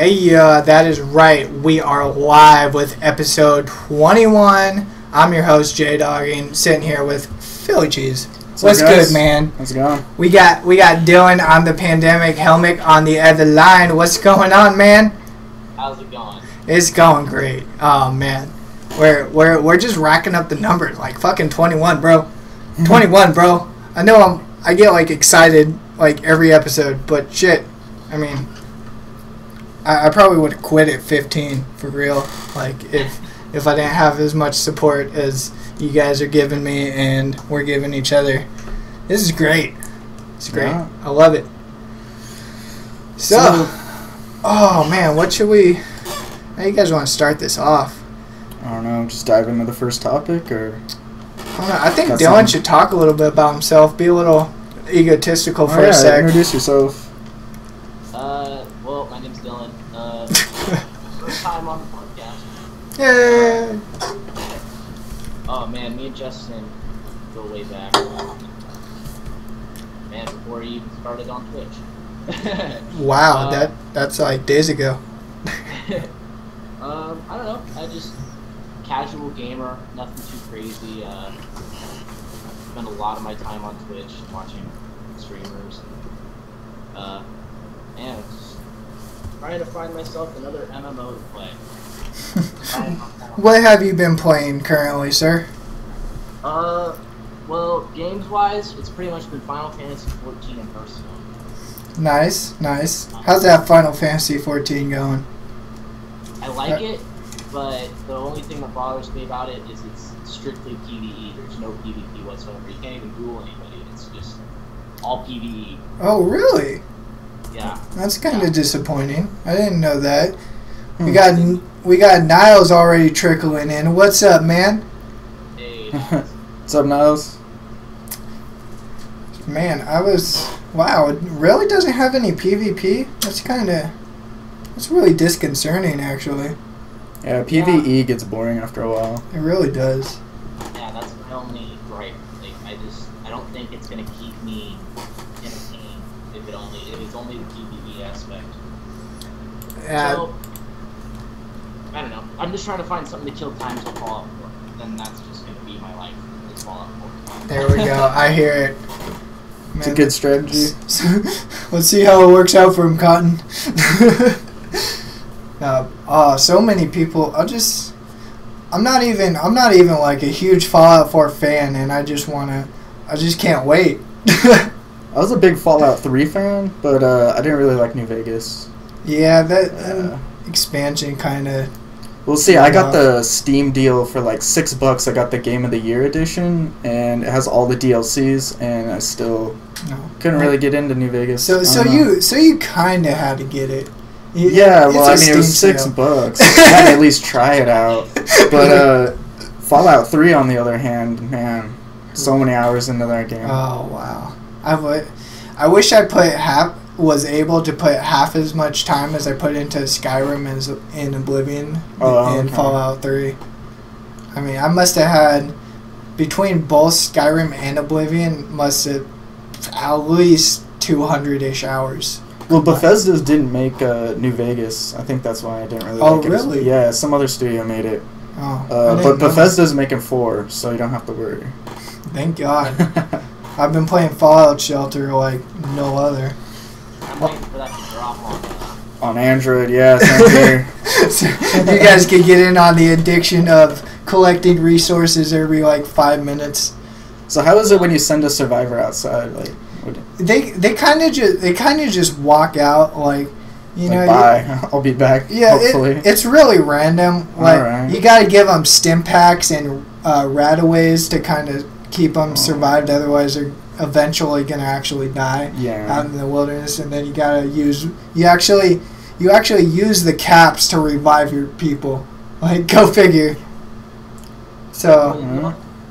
Yeah, that is right. We are live with episode 21. I'm your host, J-Dogging, sitting here with Philly Cheese. What's good, man? How's it going? We got Dylan on the pandemic helmet on the other line. What's going on, man? How's it going? It's going great. Oh man, we're just racking up the numbers like fucking 21, bro. 21, bro. I know I get like excited like every episode, but shit. I mean, I probably would have quit at 15 for real. Like if I didn't have as much support as you guys are giving me and we're giving each other. This is great. It's great. Yeah. I love it. So, oh man, what should we? How you guys want to start this off? I don't know. Just dive into the first topic, or I don't know. I think Dylan should talk a little bit about himself. Be a little egotistical for a sec. Introduce yourself. Well, my name's Dylan. First time on the podcast. Yeah. Oh man, me and Justin go way back. Man, before he even started on Twitch. Wow, that's like days ago. I don't know. I just casual gamer, nothing too crazy. Spend a lot of my time on Twitch watching streamers. And just trying to find myself another MMO to play. What have you been playing currently, sir? Well, games-wise, it's pretty much been Final Fantasy 14 and Hearthstone. Nice, nice. How's that Final Fantasy 14 going? I like it, but the only thing that bothers me about it is it's strictly PvE. There's no PvP whatsoever. You can't even duel anybody. It's just all PvE. Oh, really? Yeah. That's kind of disappointing. I didn't know that. We got Niles already trickling in. What's up, man? Hey. What's up, Niles? Man, wow, it really doesn't have any PvP? That's really disconcerting, actually. Yeah, PvE gets boring after a while. It really does. Yeah, that's my only gripe. Like, I don't think it's gonna keep me entertained if it's only the PvE aspect. So, I don't know. I'm just trying to find something to kill time to Fallout 4. Then that's just gonna be my life. It's Fallout 4. There we go. I hear it. Man. It's a good strategy. Let's see how it works out for him, Cotton. So many people. I'm not even like a huge Fallout 4 fan, and I just can't wait. I was a big Fallout 3 fan, but I didn't really like New Vegas. Yeah, that expansion kind of. We'll see. I got the Steam deal for like $6. I got the Game of the Year edition, and it has all the DLCs, and I still couldn't really get into New Vegas. So you kind of had to get it. Yeah, well, I mean, it was $6. I had to at least try it out. But Fallout 3, on the other hand, man, so many hours into that game. Oh wow! I wish I was able to put half as much time as I put into Skyrim as in Oblivion and Fallout 3. I mean, I must have had between both Skyrim and Oblivion at least 200-ish hours. Well, Bethesda didn't make New Vegas. I think that's why I didn't really like it. Oh, really? Yeah, some other studio made it. Oh, but Bethesda's making 4, so you don't have to worry. Thank God. I've been playing Fallout Shelter like no other. I'm waiting for that to drop on Android, yeah, same here. So you guys can get in on the addiction of collecting resources every like 5 minutes. So how is it when you send a survivor outside? Like, they kind of just walk out, like, you know. Bye. I'll be back. Yeah, hopefully. It's really random. Like, you gotta give them stim packs and rataways to kind of keep them survived. Otherwise, they're eventually gonna actually die out in the wilderness. And then you actually use the caps to revive your people. Like, go figure. So.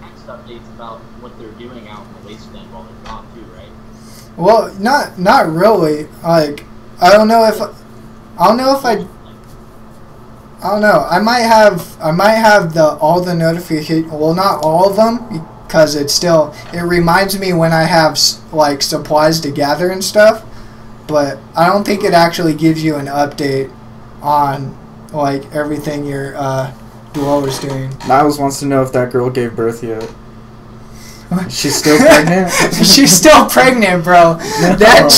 Next updates about what they're doing out in the wasteland while they're gone too, right? Well, not really. Like, I don't know. I might have all the notification. Well, not all of them, because it reminds me when I have like supplies to gather and stuff. But I don't think it actually gives you an update on like everything your dweller's doing. Niles wants to know if that girl gave birth yet. She's still pregnant? She's still pregnant, bro. No. That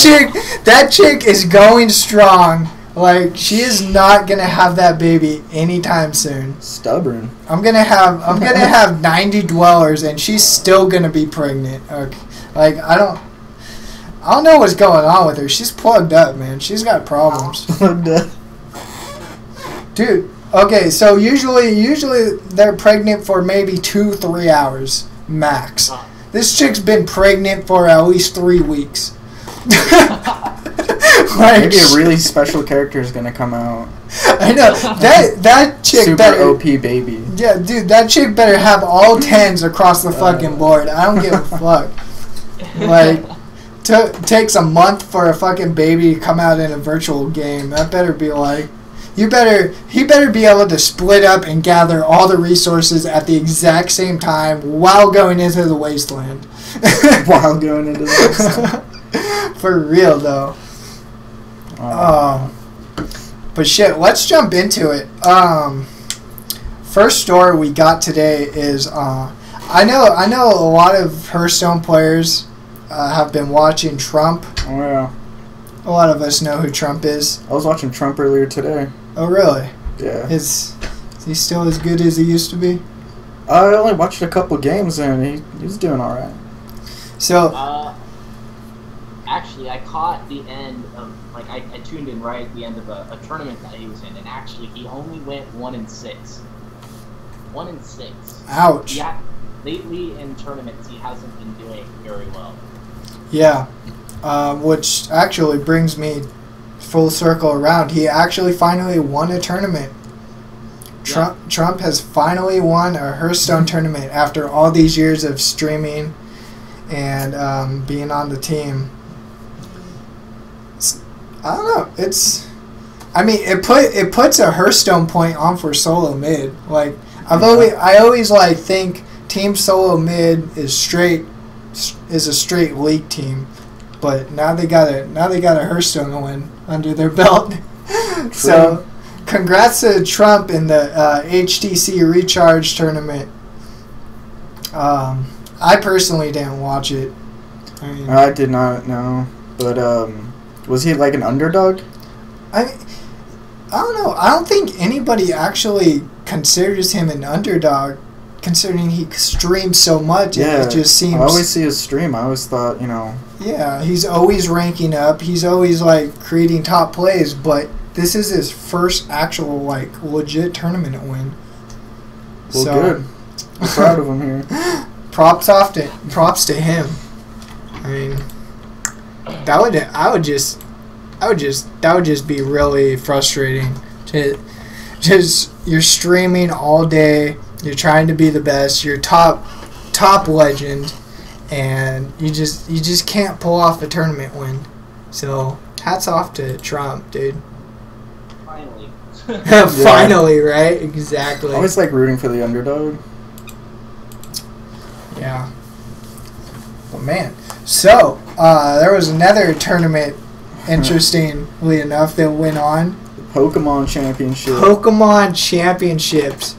chick is going strong. Like, she is not gonna have that baby anytime soon. Stubborn. I'm gonna have 90 dwellers, and she's still gonna be pregnant. Okay. Like, I don't know what's going on with her. She's plugged up, man. She's got problems. Plugged up. Dude. Okay, so usually they're pregnant for maybe 2-3 hours max. This chick's been pregnant for at least 3 weeks. Like, maybe a really special character is gonna come out. I know that chick super better, OP baby. Yeah, dude, that chick better have all 10s across the fucking board. I don't give a fuck. Like, takes a month for a fucking baby to come out in a virtual game. That better be like, he better be able to split up and gather all the resources at the exact same time while going into the wasteland. While going into the wasteland. For real though. But shit, let's jump into it. First story we got today is I know a lot of Hearthstone players have been watching Trump. Oh yeah. A lot of us know who Trump is. I was watching Trump earlier today. Oh really? Yeah. Is he still as good as he used to be? I only watched a couple games and he's doing all right. So. Actually, I caught the end of, like, I tuned in right at the end of a tournament that he was in, and actually he only went 1-6. 1-6. Ouch. Yeah. Lately in tournaments, he hasn't been doing very well. Yeah. Which actually brings me full circle around. He actually finally won a tournament. Trump has finally won a Hearthstone tournament after all these years of streaming and being on the team. I don't know. It puts a Hearthstone point on for solo mid. Like, I always like think team solo mid is a straight league team, but now they got a Hearthstone win under their belt. So, congrats to Trump in the HTC Recharge tournament. I personally didn't watch it. I did not know, but was he like an underdog? I don't know. I don't think anybody actually considers him an underdog, considering he streams so much. Yeah, it just seems. I always see his stream. I always thought, Yeah, he's always ranking up. He's always like creating top plays, but this is his first actual like legit tournament win. Well, good. I'm proud of him here. Props to him. I mean, that would just be really frustrating. You're streaming all day. You're trying to be the best. You're top legend, and you just can't pull off a tournament win. So hats off to Trump, dude. Finally. Finally, right? Exactly. I always like rooting for the underdog. Yeah. Well, man. So, there was another tournament, interestingly enough, that went on. The Pokemon Championship. Pokemon Championships.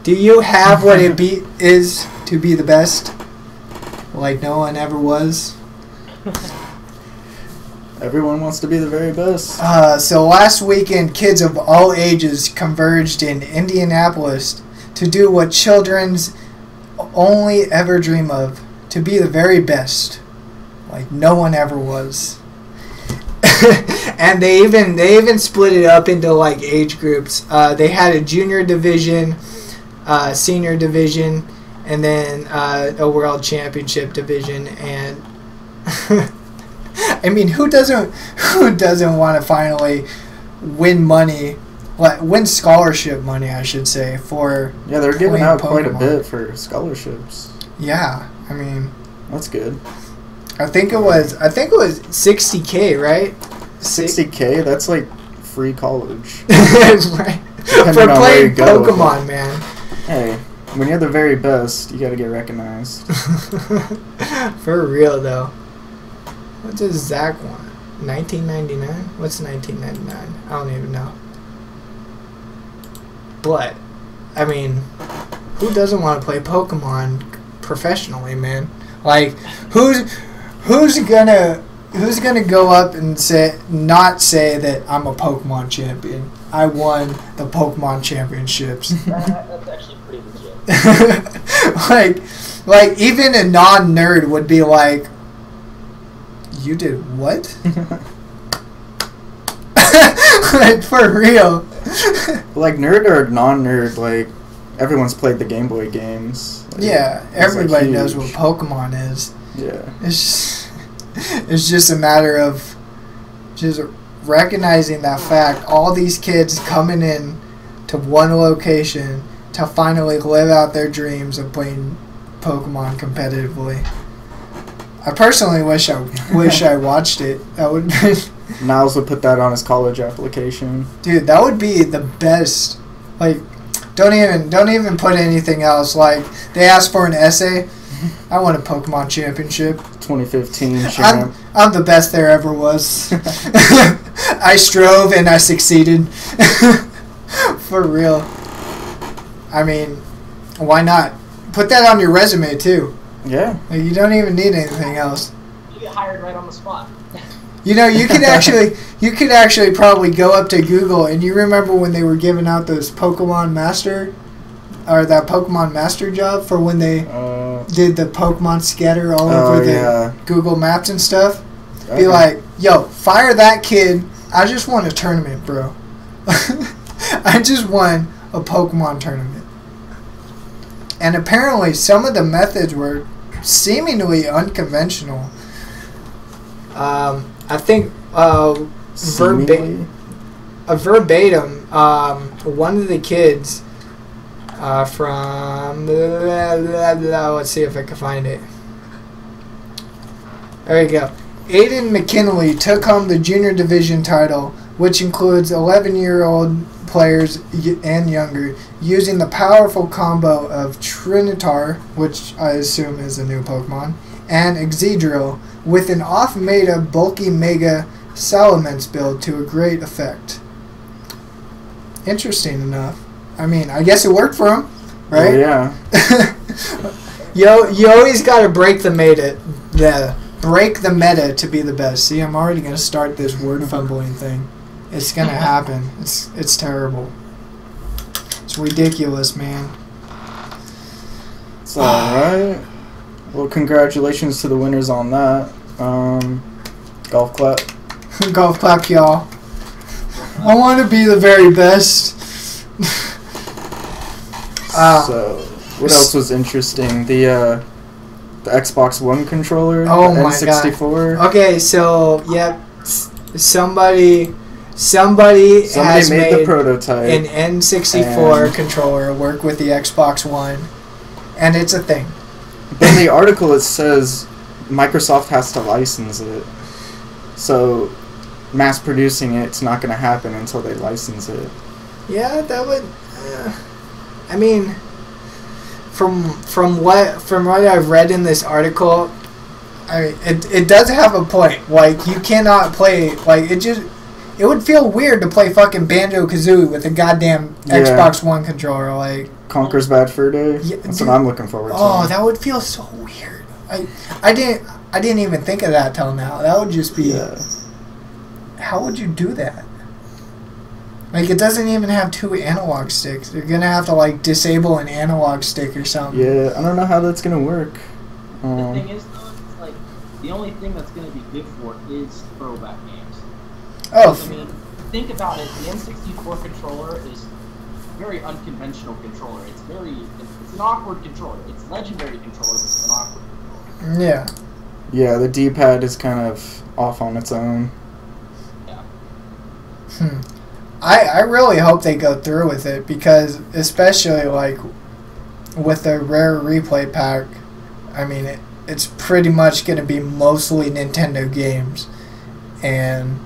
Do you have what it is to be the best? Like no one ever was? Everyone wants to be the very best. So last weekend, kids of all ages converged in Indianapolis to do what children's only ever dream of, to be the very best, like no one ever was. And they even split it up into like age groups. They had a junior division, senior division, and then a world championship division. And I mean, who doesn't want to finally win money, win scholarship money, I should say, for they're giving out quite a Pokemon. bit for scholarships. Yeah, I mean, that's good. I think it was $60K, right? $60K, that's like free college. Right. For playing Pokemon, man. Hey, when you're the very best, you gotta get recognized. For real, though. What does Zach want? $19.99? What's $19.99? I don't even know. But, I mean, who doesn't want to play Pokemon professionally, man? Like, who's gonna go up and not say that I'm a Pokemon champion? I won the Pokemon championships. That's actually pretty legit. like even a non-nerd would be like, you did what? Like, for real. Like, nerd or non-nerd, like, everyone's played the Game Boy games. Like, yeah, everybody like knows what Pokemon is. Yeah. It's just a matter of just recognizing that fact. All these kids coming in to one location to finally live out their dreams of playing Pokemon competitively. I personally wish I watched it. That would Niles would put that on his college application. Dude, that would be the best. Like, don't even put anything else. Like, they asked for an essay. I won a Pokemon championship. 2015 champ. I'm the best there ever was. I strove and I succeeded. For real. I mean, why not? Put that on your resume too. Yeah. Like, you don't even need anything else. You get hired right on the spot. You know, you could actually probably go up to Google, and you remember when they were giving out those Pokemon Master, or that Pokemon Master job for when they did the Pokemon scatter all over the Google Maps and stuff. Okay. Be like, yo, fire that kid. I just won a tournament, bro. I just won a Pokemon tournament. And apparently some of the methods were seemingly unconventional. I think verbatim, one of the kids from... let's see if I can find it. There you go. Aiden McKinley took home the junior division title, which includes 11-year-old players and younger, using the powerful combo of Trinitar, which I assume is a new Pokemon, and Excadrill, with an off-meta bulky Mega Salamence build to a great effect. Interesting enough. I mean, I guess it worked for him, right? Oh, yeah. You always got to break the meta. Break the meta to be the best. See, I'm already going to start this word fumbling thing. It's going to happen. It's terrible. It's ridiculous, man. It's alright. Well, congratulations to the winners on that. Golf clap. Golf clap, y'all. I want to be the very best. So, what else was interesting? The Xbox One controller. Oh the my N64. God. Okay, so yep, somebody has made the prototype. An N64 controller work with the Xbox One, and it's a thing. In the article, it says Microsoft has to license it, so mass producing it's not going to happen until they license it. Yeah, that would. I mean, from what I've read in this article, it does have a point. Like, you cannot play, like, it would feel weird to play fucking Banjo-Kazooie with a goddamn Xbox One controller. Like, Conker's Bad Fur Day. Yeah, That's what I'm looking forward to. Oh, that would feel so weird. I didn't even think of that till now. That would just be. Yeah. How would you do that? Like, it doesn't even have 2 analog sticks. You're gonna have to, like, disable an analog stick or something. Yeah, I don't know how that's gonna work. The thing is, though, it's like the only thing that's going to be good for it is throwback games. Oh, I mean, think about it. The N64 controller is a very unconventional controller. It's an awkward controller. It's legendary controller, but it's an awkward controller. yeah. Yeah, the D-pad is kind of off on its own. Yeah. I really hope they go through with it, because especially like with the rare replay pack, I mean it's pretty much going to be mostly Nintendo games, and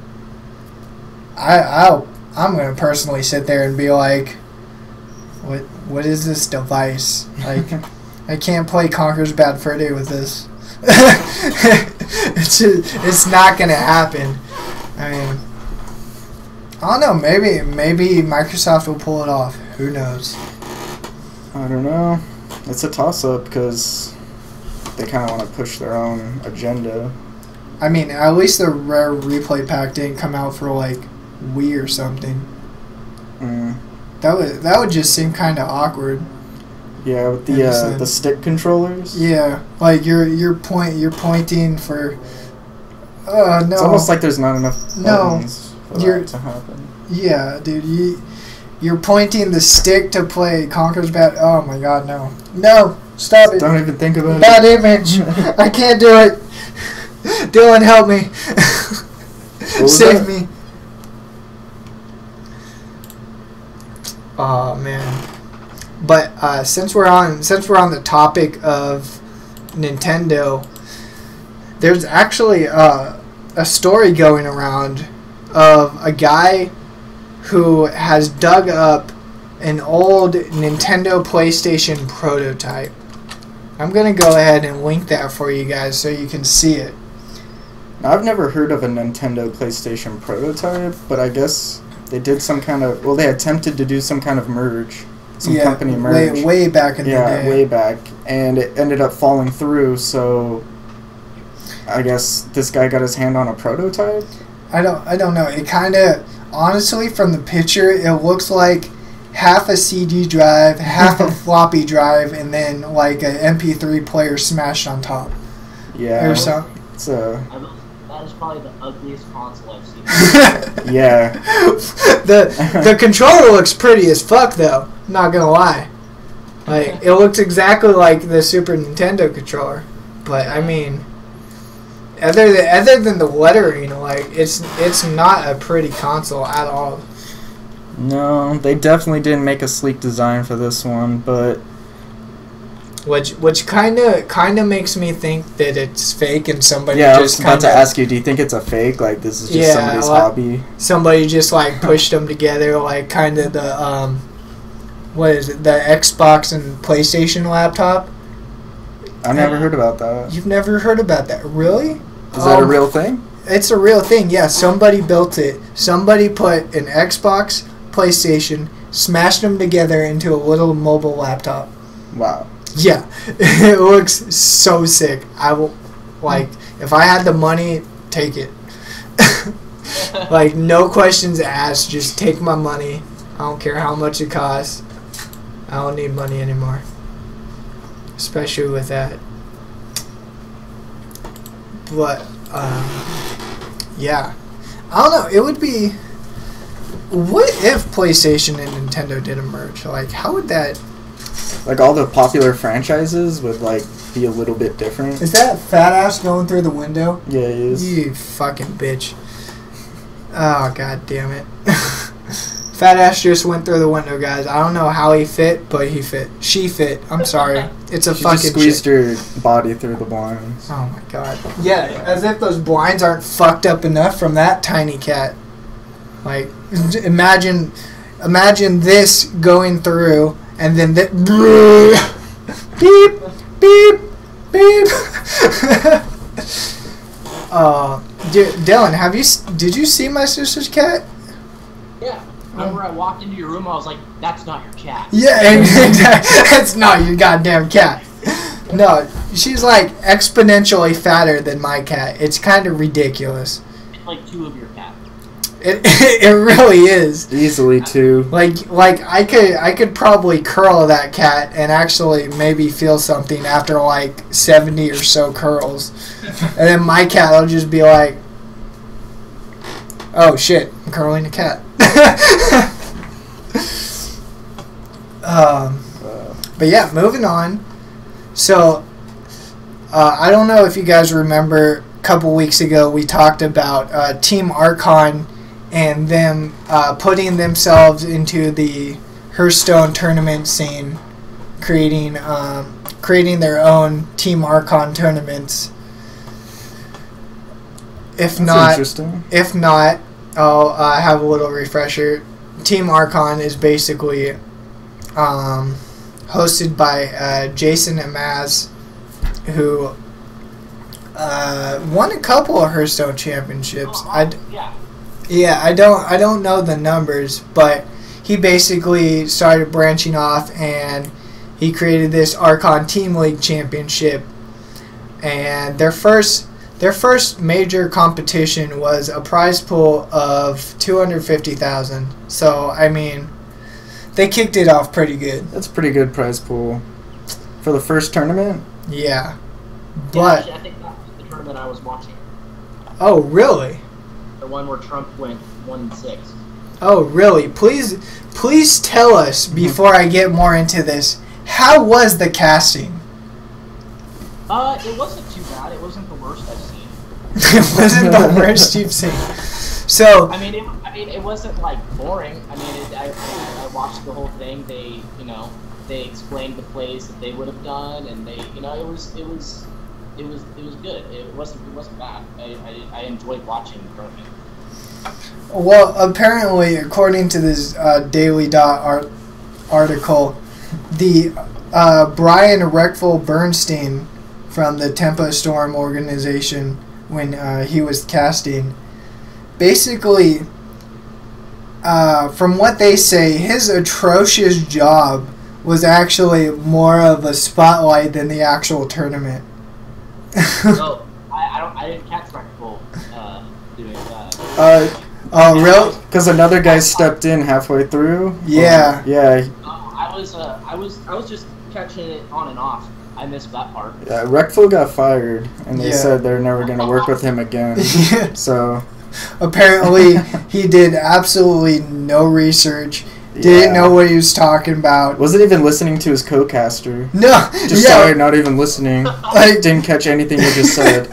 I'm going to personally sit there and be like, what is this device? Like, I can't play Conker's Bad Fur Day with this. It's not going to happen. I mean, I don't know. Maybe Microsoft will pull it off. Who knows? I don't know. It's a toss-up because they kind of want to push their own agenda. I mean, at least the rare replay pack didn't come out for like Wii or something. That would just seem kind of awkward. Yeah, with the stick controllers. Yeah, like you're pointing for. No. It's almost like there's not enough buttons for that to happen. Yeah, dude, you're pointing the stick to play Conker's Bad. Oh my God, no, stop it! Don't even think about it. Bad image. I can't do it. Dylan, help me. Save me. Oh man. But since we're on the topic of Nintendo, there's actually a story going around of a guy who has dug up an old Nintendo PlayStation prototype. I'm gonna go ahead and link that for you guys so you can see it. Now, I've never heard of a Nintendo PlayStation prototype, but I guess they did some kind of... Well, they attempted to do some kind of merge. Some company merge. Way back in the day. Yeah, way back. And it ended up falling through, so... I guess this guy got his hand on a prototype? I don't know. It kind of... Honestly, from the picture, it looks like half a CD drive, half a floppy drive, and then like an MP3 player smashed on top. Yeah. Or something. That is probably the ugliest console I've seen. Yeah. The controller looks pretty as fuck, though. I'm not gonna lie. Like, it looks exactly like the Super Nintendo controller. But I mean, other than the lettering, like it's not a pretty console at all. No, they definitely didn't make a sleek design for this one, but which kind of makes me think that it's fake and somebody I just was about to ask you, do you think it's a fake? Like this is just somebody's hobby? Somebody just like pushed them together, like kind of the what is it? The Xbox and PlayStation laptop. I never heard about that. You've never heard about that, really? Is that a real thing? It's a real thing. Yeah, somebody built it. Somebody put an Xbox, PlayStation, smashed them together into a little mobile laptop. Wow. Yeah, it looks so sick. I will, like, if I had the money, take it. Like, no questions asked. Just take my money. I don't care how much it costs. I don't need money anymore. Especially with that. But, yeah. I don't know. It would be... What if PlayStation and Nintendo didn't merge? Like, how would that... Like, all the popular franchises would, like, be a little bit different. Is that fat ass going through the window? Yeah, it is. You fucking bitch. Oh, god damn it. Fat ass just went through the window, guys. I don't know how he fit, but he fit. She fit. I'm sorry. It's a she fucking just squeezed her body through the blinds. Oh my god. Yeah, as if those blinds aren't fucked up enough from that tiny cat. Like, imagine this going through, and then that beep, beep, beep. Dylan, did you see my sister's cat? Yeah. Remember I walked into your room, I was like, that's not your cat. Yeah, exactly. That's not your goddamn cat. No, she's like exponentially fatter than my cat. It's kind of ridiculous. It's like two of your cats. It really is. Easily too. Like I could probably curl that cat and actually maybe feel something after like 70 or so curls, and then my cat will just be like, "Oh shit, I'm curling a cat." But yeah, moving on. So I don't know if you guys remember. A couple weeks ago, we talked about Team Archon and them putting themselves into the Hearthstone tournament scene, creating their own Team Archon tournaments. If not, I'll have a little refresher. Team Archon is basically hosted by Jason and Maz, who won a couple of Hearthstone championships. I don't know the numbers, but he basically started branching off and he created this Archon Team League Championship. And their first major competition was a prize pool of $250,000. So I mean, they kicked it off pretty good. That's a pretty good prize pool for the first tournament. Yeah, but actually, I think that was the tournament I was watching. Oh, really? The one where Trump went 1-6. Oh, really? Please tell us before I get more into this. How was the casting? It wasn't too bad. It wasn't the worst I've seen. It wasn't the worst you've seen. So I mean, it wasn't like boring. I mean, I watched the whole thing. They explained the plays that they would have done, and it was good. It wasn't bad. I enjoyed watching the tournament. Well, apparently, according to this Daily Dot article, the Brian Reckful Bernstein from the Tempo Storm organization, when he was casting, basically, from what they say, his atrocious job was actually more of a spotlight than the actual tournament. No, I didn't catch Reckful doing that. Oh, really? Because another guy stepped in halfway through. Yeah. Yeah. I was just catching it on and off. I missed that part. Yeah, Reckful got fired, and they said they're never going to work with him again. Yeah. So apparently, he did absolutely no research. Didn't know what he was talking about. Wasn't even listening to his co-caster. No. Just started not even listening. Didn't catch anything he just said.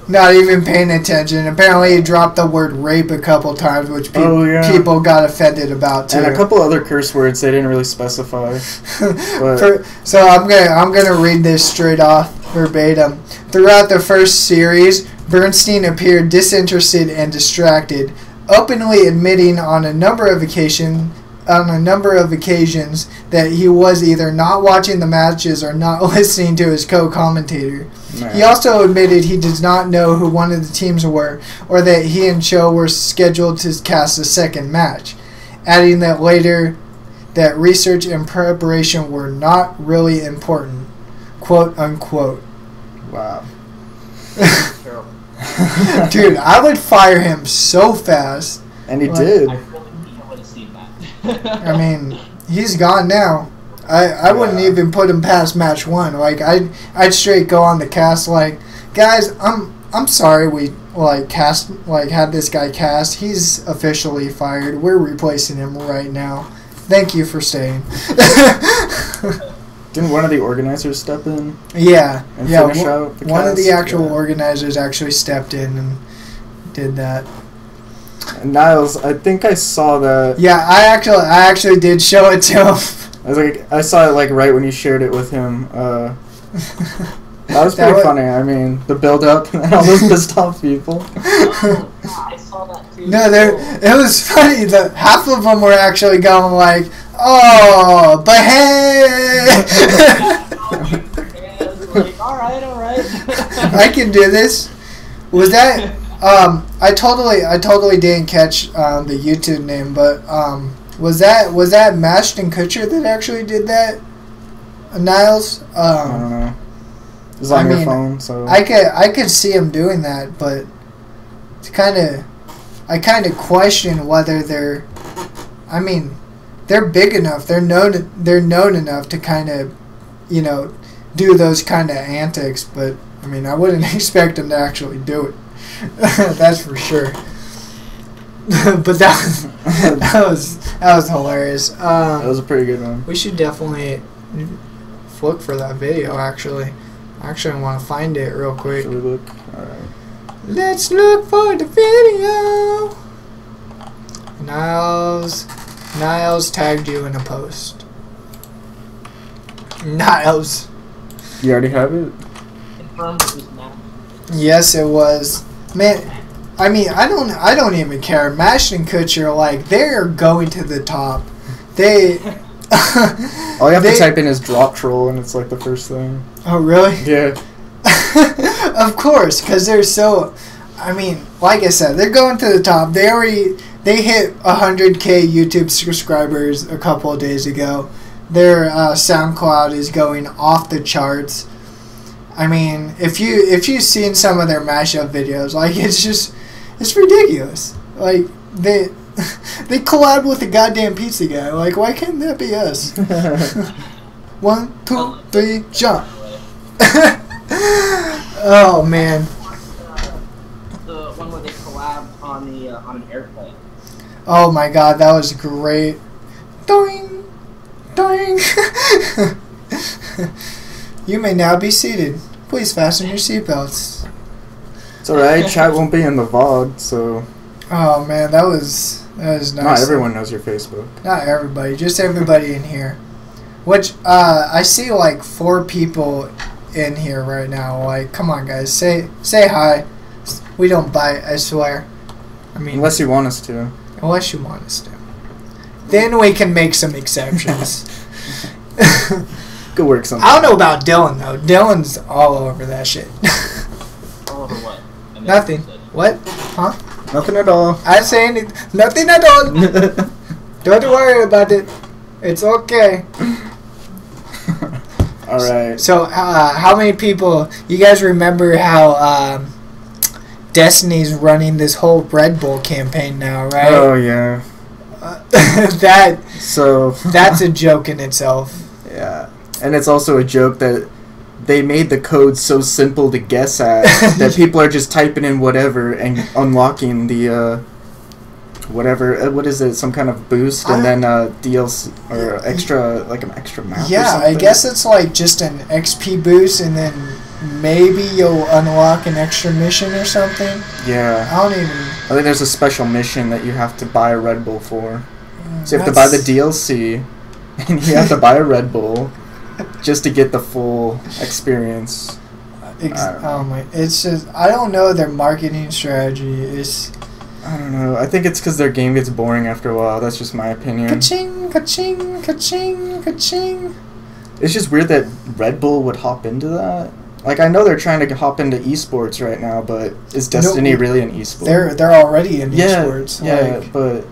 Not even paying attention. Apparently, he dropped the word rape a couple times, which people got offended about too. And a couple other curse words they didn't really specify. So I'm gonna read this straight off verbatim. Throughout the first series, Bernstein appeared disinterested and distracted, openly admitting on a number of occasions that he was either not watching the matches or not listening to his co-commentator. Man. He also admitted he does not know who one of the teams were, or that he and Cho were scheduled to cast a second match, adding that later that research and preparation were not really important, quote unquote. Wow. Dude, I would fire him so fast. And he did. I really would have seen that. I mean, he's gone now. I wouldn't even put him past match 1. Like I'd straight go on the cast like, guys, I'm sorry we had this guy cast. He's officially fired. We're replacing him right now. Thank you for staying. Didn't one of the organizers step in? Yeah. And finish out the one cast? of the actual organizers actually stepped in and did that. Niles, I think I saw that. Yeah, I actually did show it to him. I saw it like right when you shared it with him. That was pretty funny. I mean, the build up and all those pissed off people. Oh, I saw that too. No, it was funny. Half of them were actually going like, "Oh, but hey." Like, all right. I can do this. Was that? I totally didn't catch the YouTube name, but was that Mashed and Kutcher that actually did that? Niles? I don't know. It was on your phone, so I could see him doing that, but it's kind of. I kind of question whether they're. I mean, they're big enough. They're known enough to kind of, you know, do those kind of antics. But I mean, I wouldn't expect them to actually do it. That's for sure. But that was hilarious. That was a pretty good one. We should definitely look for that video. Actually, I want to find it real quick. Should we look? All right. Let's look for the video. Niles tagged you in a post. Niles. You already have it? Confirmed it was Matt. Yes, it was. Man, I mean, I don't even care. Mash and Kutcher, like, they're going to the top. They. All you have to type in is drop troll, and it's like the first thing. Oh, really? Yeah. Of course, because they're so. I mean, like I said, they're going to the top. They hit 100K YouTube subscribers a couple of days ago. Their SoundCloud is going off the charts. I mean, if you've seen some of their mashup videos, like it's ridiculous. Like they collabed with the goddamn pizza guy. Like, why can't that be us? 1, 2, 3, jump. Oh man. The one where they collabed on an airplane. Oh my god, that was great. Doing, doing. You may now be seated. Please fasten your seatbelts. It's alright, chat won't be in the VOD, so. Oh man, that was nice. Not everyone knows your Facebook. Not everybody, just everybody in here. Which I see like 4 people in here right now. Like, come on guys, say hi. We don't bite, I swear. I mean, unless you want us to. Unless you want us to. Then we can make some exceptions. Good work, something. I don't know about Dylan though. Dylan's all over that shit. All over what? Nothing. What? Huh? Nothing at all. I say anything. Nothing at all. Don't worry about it. It's okay. Alright. So, how many people? You guys remember how Destiny's running this whole Red Bull campaign now, right? Oh yeah. That's a joke in itself. Yeah, and it's also a joke that they made the code so simple to guess at that people are just typing in whatever and unlocking the whatever. What is it? Some kind of boost and then DLC or extra, like an extra map. Yeah, or something. I guess it's like just an XP boost and then maybe you'll unlock an extra mission or something. Yeah. I think there's a special mission that you have to buy a Red Bull for. So you have to buy the DLC, and you have to buy a Red Bull just to get the full experience. It's just, I don't know their marketing strategy. I don't know. I think it's because their game gets boring after a while. That's just my opinion. Ka-ching, ka-ching, ka-ching, ka-ching. It's just weird that Red Bull would hop into that. Like, I know they're trying to hop into esports right now, but is Destiny really an esport? They're already in esports. Yeah, like, but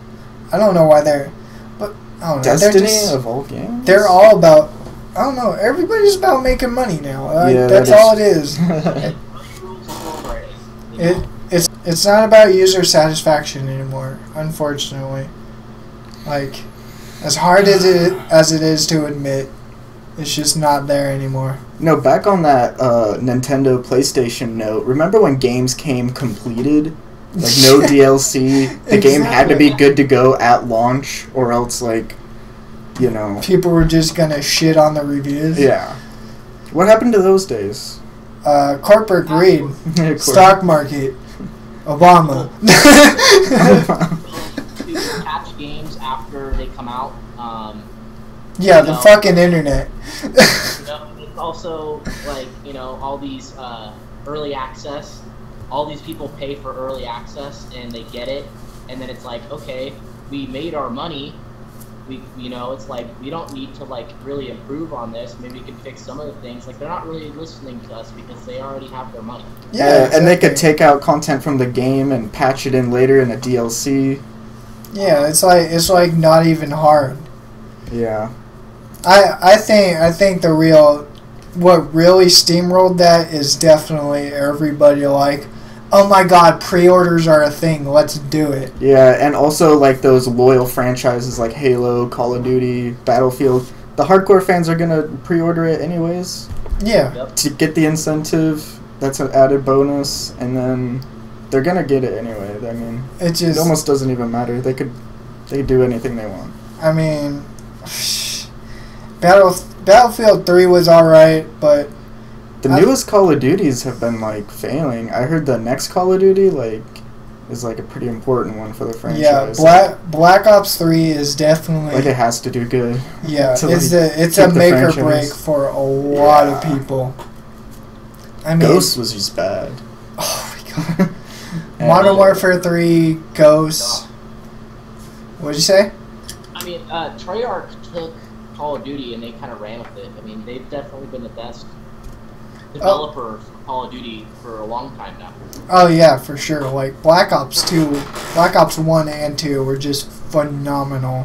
I don't know why they're. But I don't know. Destiny of all games. They're all about. I don't know. Everybody's about making money now. That's all it is. It's not about user satisfaction anymore. Unfortunately, like, as hard as it is to admit, it's just not there anymore. No, back on that Nintendo PlayStation note, remember when games came completed? Like, no DLC? The game had to be good to go at launch, or else, like, you know... people were just gonna shit on the reviews? Yeah. What happened to those days? Corporate greed. Stock market. Obama. To patch games after they come out. Yeah, the fucking internet. It's also like, all these early access. All these people pay for early access and they get it, and then it's like, okay, we made our money. It's like we don't need to like really improve on this. Maybe we can fix some of the things. Like, they're not really listening to us because they already have their money. Yeah, exactly. And they could take out content from the game and patch it in later in a DLC. Yeah, it's like not even hard. Yeah. I think what really steamrolled that is definitely everybody like, oh my god, pre-orders are a thing. Let's do it. Yeah, and also like those loyal franchises like Halo, Call of Duty, Battlefield. The hardcore fans are gonna pre-order it anyways. Yeah. Yep. To get the incentive, that's an added bonus, and then they're gonna get it anyway. I mean, it almost doesn't even matter. They could do anything they want. I mean, Battlefield 3 was alright, but the newest Call of Duties have been like failing. I heard the next Call of Duty is like a pretty important one for the franchise. Yeah, Black Ops 3 is definitely like it has to do good. Yeah, to, it's a make or break for a lot of people. I mean, Ghost was just bad. Oh my god. Modern Warfare 3, Ghost. What'd you say? I mean, Treyarch took Call of Duty and they kind of ran with it. I mean, they've definitely been the best developer for Call of Duty for a long time now. Oh yeah, for sure. Like Black Ops 1 and 2 were just phenomenal.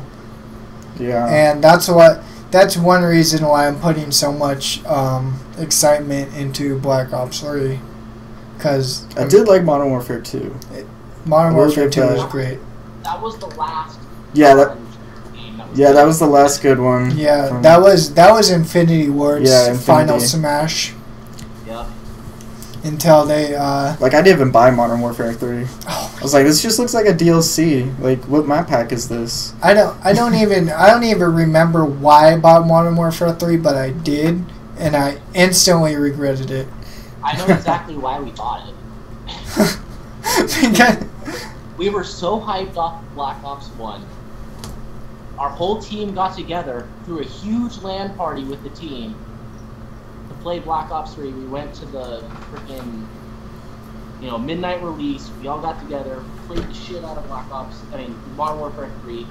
Yeah. And that's one reason why I'm putting so much excitement into Black Ops 3. Cause I did like Modern Warfare 2. Modern Warfare 2 was great. That was the last. Yeah, that was the last good one. Yeah, that was Infinity Ward's final smash. Yep. Until they like I didn't even buy Modern Warfare 3. Oh, I was like, this just looks like a DLC. Like, what map pack is this? I don't even remember why I bought Modern Warfare 3, but I did, and I instantly regretted it. I know exactly why we bought it. We were so hyped off Black Ops 1. Our whole team got together, threw a huge LAN party with the team to play Black Ops 3. We went to the freaking, midnight release. We all got together, played the shit out of Modern Warfare 3.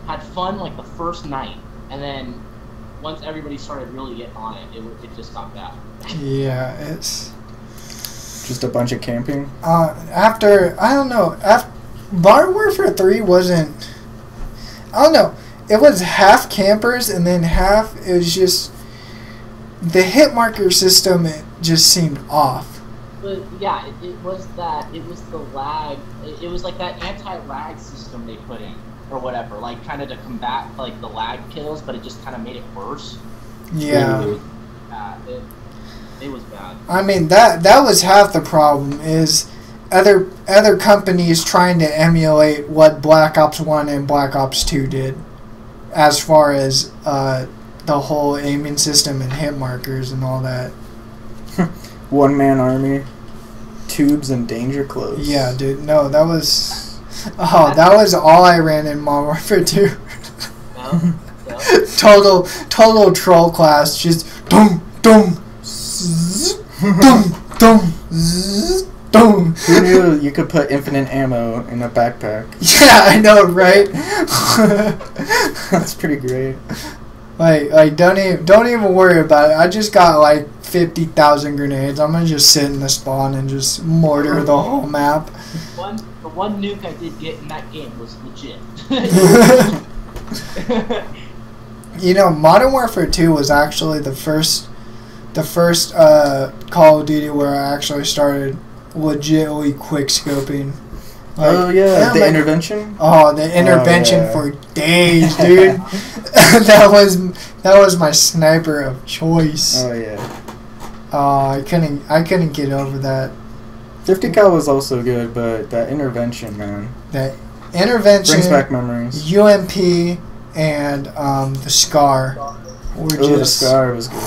Had fun like the first night, and then once everybody started really getting on it, it just got bad. Yeah, it's just a bunch of camping. After Modern Warfare 3 wasn't. I don't know. It was half campers and then half. It was just the hit marker system. It just seemed off. But yeah, it was that. It was the lag. It was like that anti-lag system they put in or whatever, like kind of to combat like the lag kills, but it just kind of made it worse. Yeah. It was bad. I mean that was half the problem is other companies trying to emulate what Black Ops 1 and Black Ops 2 did as far as the whole aiming system and hit markers and all that. One-man army, tubes and danger close. Yeah, dude. No, that was all I ran in Modern Warfare 2. No. Total troll class, just dum dum zzz, dum dum zzz, dum. Who knew you could put infinite ammo in a backpack? Yeah, I know, right? That's pretty great. Like don't even worry about it. I just got like 50,000 grenades. I'm gonna just sit in the spawn and just mortar the whole map. The one nuke I did get in that game was legit. Modern Warfare 2 was actually the first Call of Duty where I actually started legitly quick scoping. Like, the intervention. Oh, the intervention for days, dude. that was my sniper of choice. Oh yeah. I couldn't get over that. 50 cal was also good, but that intervention, man. That intervention brings back memories. UMP and the Scar were just. The Scar was good.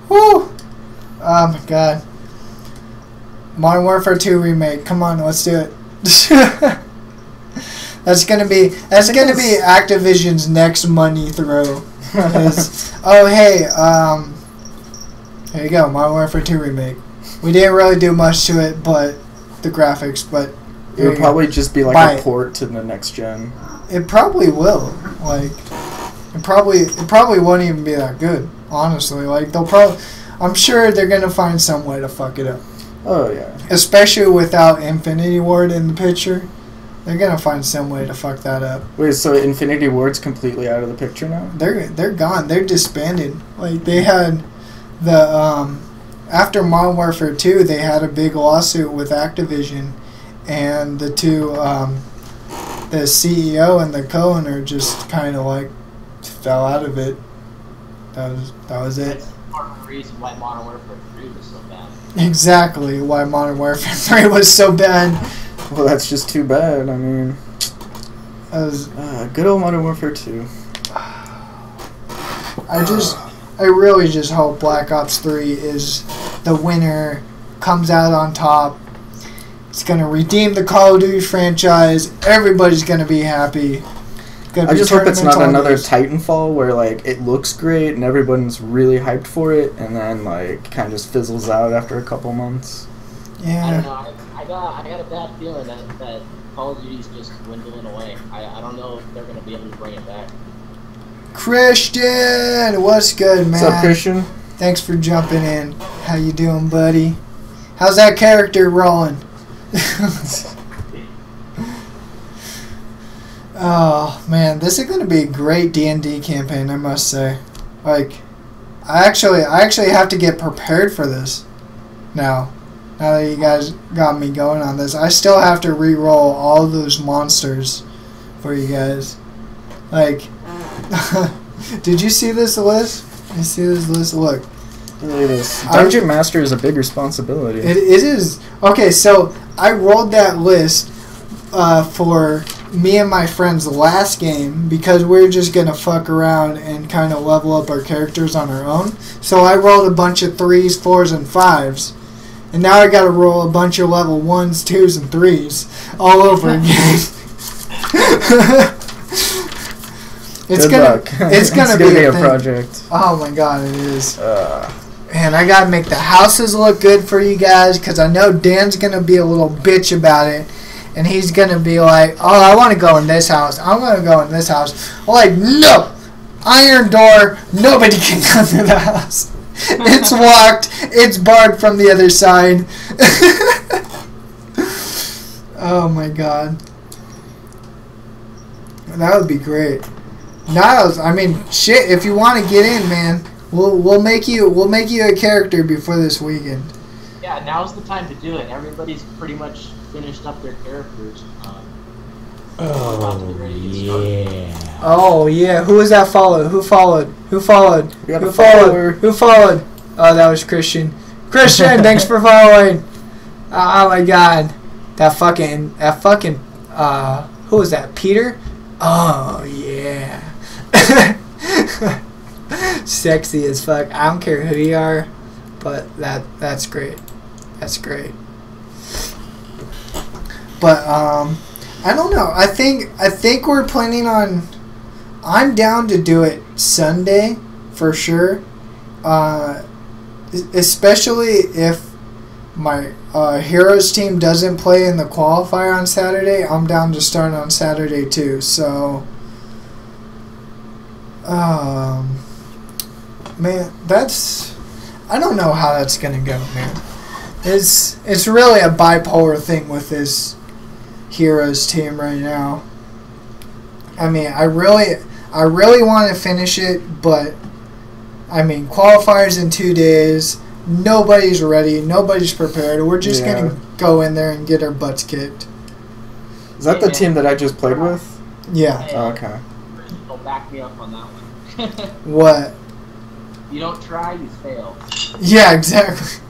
Woo! Oh my god. Modern Warfare 2 remake. Come on, let's do it. That's gonna be Activision's next money throw. Oh hey, here you go, Modern Warfare 2 remake. We didn't really do much to it, but the graphics. But it would probably just be like a port to the next gen. It probably will. Like, it probably won't even be that good. Honestly, like I'm sure they're gonna find some way to fuck it up. Oh yeah. Especially without Infinity Ward in the picture, they're gonna find some way to fuck that up. Wait, so Infinity Ward's completely out of the picture now? They're gone. They're disbanded. Like they had the after Modern Warfare 2, they had a big lawsuit with Activision, and the two, the CEO and the co-owner just kind of like fell out of it. That was it. That's part of the reason why Modern Warfare 3 was so bad. Exactly why Modern Warfare 3 was so bad. Well, that's just too bad. I mean, good old Modern Warfare 2. I really just hope Black Ops 3 is the winner, comes out on top. It's going to redeem the Call of Duty franchise. Everybody's going to be happy. I just hope it's not another Titanfall where like it looks great and everyone's really hyped for it, and then like kind of just fizzles out after a couple months. Yeah. I don't know. I got a bad feeling that Call of Duty's just dwindling away. I don't know if they're going to be able to bring it back. Christian, what's good, man? What's up, Christian? Thanks for jumping in. How you doing, buddy? How's that character rolling? Oh man, this is gonna be a great D&D campaign, I must say. Like, I actually have to get prepared for this now. Now that you guys got me going on this, I still have to re-roll all those monsters for you guys. Like, did you see this list? You see this list? Look. Look at this. Dungeon Master is a big responsibility. It is. Okay, so I rolled that list for me and my friends last game because we're just going to fuck around and kind of level up our characters on our own. So I rolled a bunch of 3s, 4s, and 5s. And now I got to roll a bunch of level 1s, 2s, and 3s all over again. It's gonna be a project. Oh my god, it is. And I gotta make the houses look good for you guys because I know Dan's gonna be a little bitch about it, and he's gonna be like, "Oh, I want to go in this house. I'm gonna go in this house." I'm like, no, iron door. Nobody can come through the house. It's locked. It's barred from the other side. Oh my god, that would be great. Niles, I mean, shit. If you want to get in, man, we'll make you a character before this weekend. Yeah, now's the time to do it. Everybody's pretty much finished up their characters. Yeah. Oh yeah. Who was that followed? Who followed? We got a follower. Who followed? Oh, that was Christian. Christian, thanks for following. Oh my god, that fucking. Who was that? Peter? Oh yeah. Sexy as fuck. I don't care who you are, but that's great. That's great. But I don't know. I think we're planning on. I'm down to do it Sunday for sure. Especially if my Heroes team doesn't play in the qualifier on Saturday. I'm down to start on Saturday too. So. Man, I don't know how that's gonna go, man. It's really a bipolar thing with this Heroes team right now. I mean, I really want to finish it, but I mean, qualifiers in 2 days. Nobody's ready. Nobody's prepared. We're just gonna go in there and get our butts kicked. Is that the team that I just played with? Yeah. Oh, okay. Don't back me up on that one. What? You don't try, you fail. Yeah, exactly.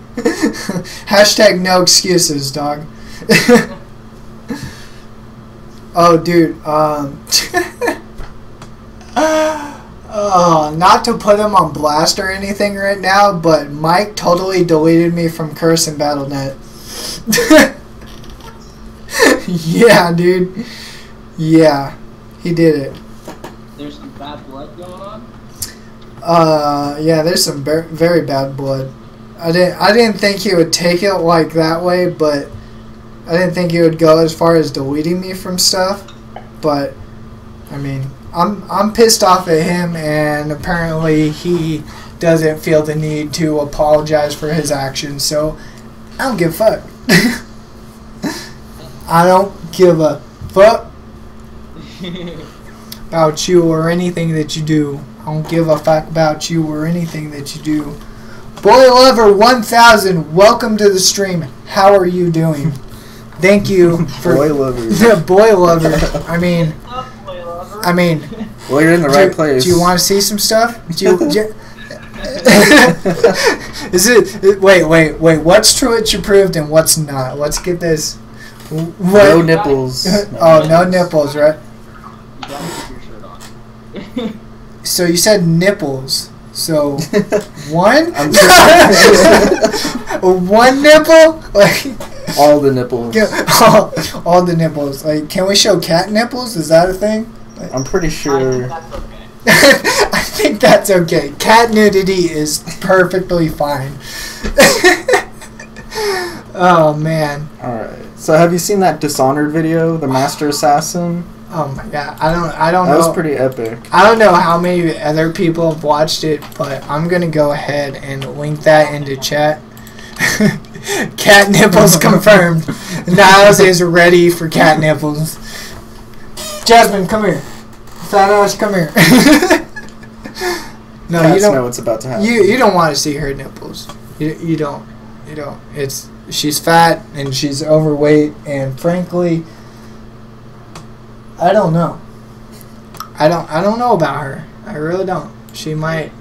Hashtag no excuses, dog. Oh, dude. Oh, not to put him on blast or anything right now, but Mike totally deleted me from Curse and Battle.net. Yeah, dude. Yeah, he did it. There's some bad blood going on? Yeah, there's some very bad blood. I didn't think he would take it like that way, but I didn't think he would go as far as deleting me from stuff. But I mean, I'm pissed off at him, and apparently he doesn't feel the need to apologize for his actions. So I don't give a fuck. I don't give a fuck about you or anything that you do. I don't give a fuck about you or anything that you do. Boy Lover 1000, welcome to the stream. How are you doing? Thank you for Boy Lover. Boy Lover. I mean, well, you're in the right place. Do you want to see some stuff? Is it? Wait. What's true? It's approved, and what's not? Let's get this. What? No nipples. No nipples, right? You gotta keep your shirt on. So you said nipples. So one? One nipple? Like all the nipples. All the nipples. Like, can we show cat nipples? Is that a thing? Like, I'm pretty sure. I think that's okay. Cat nudity is perfectly fine. Oh man. Alright. So have you seen that Dishonored video, the Master Assassin? Oh my god. I don't know. That was pretty epic. I don't know how many other people have watched it, but I'm gonna go ahead and link that into chat. Cat nipples confirmed. Niles is ready for cat nipples. Jasmine, come here. Fat ass, come here. No, Cats you don't know what's about to happen. You don't want to see her nipples. You don't. She's fat and she's overweight, and frankly, I don't know. I don't know about her. I really don't. She might.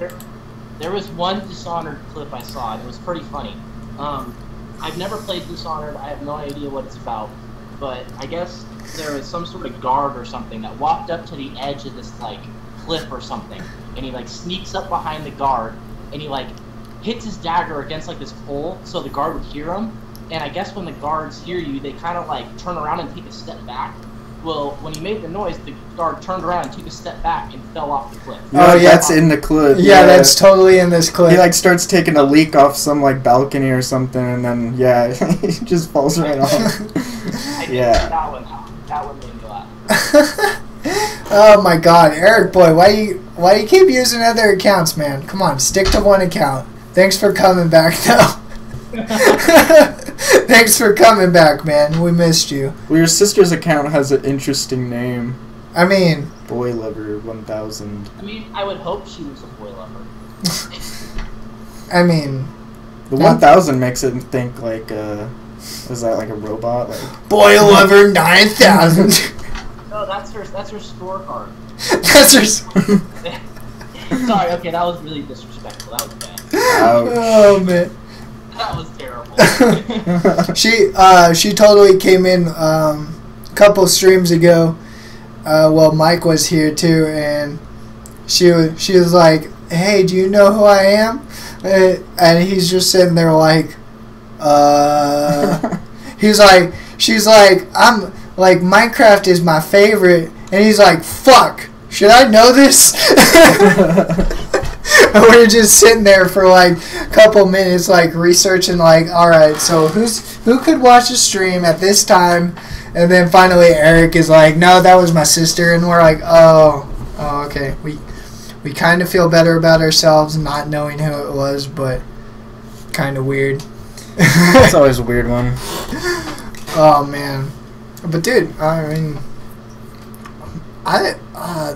There was one Dishonored clip I saw, and it was pretty funny. I've never played Dishonored. I have no idea what it's about, but I guess there was some sort of guard or something that walked up to the edge of this like cliff or something, and he like sneaks up behind the guard, and he like hits his dagger against like this pole so the guard would hear him. And I guess when the guards hear you, they kind of like turn around and take a step back. Well, when he made the noise, the guard turned around and took a step back and fell off the cliff. Oh, yeah, that's in the clip. Yeah, that's totally in this clip. He like starts taking a leak off some like balcony or something, and then he just falls right off. Yeah, that one made me laugh. Oh my God, Eric boy, why you keep using other accounts, man? Come on, stick to one account. Thanks for coming back, though. Thanks for coming back, man. We missed you. Well, your sister's account has an interesting name. I mean, Boy Lover 1000. I mean, I would hope she was a boy lover. I mean, the 1000 makes it think like is that like a robot? Like Boy Lover 9000. No, that's her scorecard. That's her. Sorry, okay, that was really disrespectful. That was bad. Ouch. Oh man. That was terrible. She totally came in a couple streams ago. Well, Mike was here too, and she was like, "Hey, do you know who I am?" And he's just sitting there like, she's like, "I'm like Minecraft is my favorite," and he's like, "Fuck, should I know this?" And we're just sitting there for like a couple minutes, like researching, like, all right, so who could watch the stream at this time? And then finally Eric is like, no, that was my sister, and we're like, oh, okay. We kind of feel better about ourselves not knowing who it was, but kind of weird. It's always a weird one. Oh man, but dude, I mean,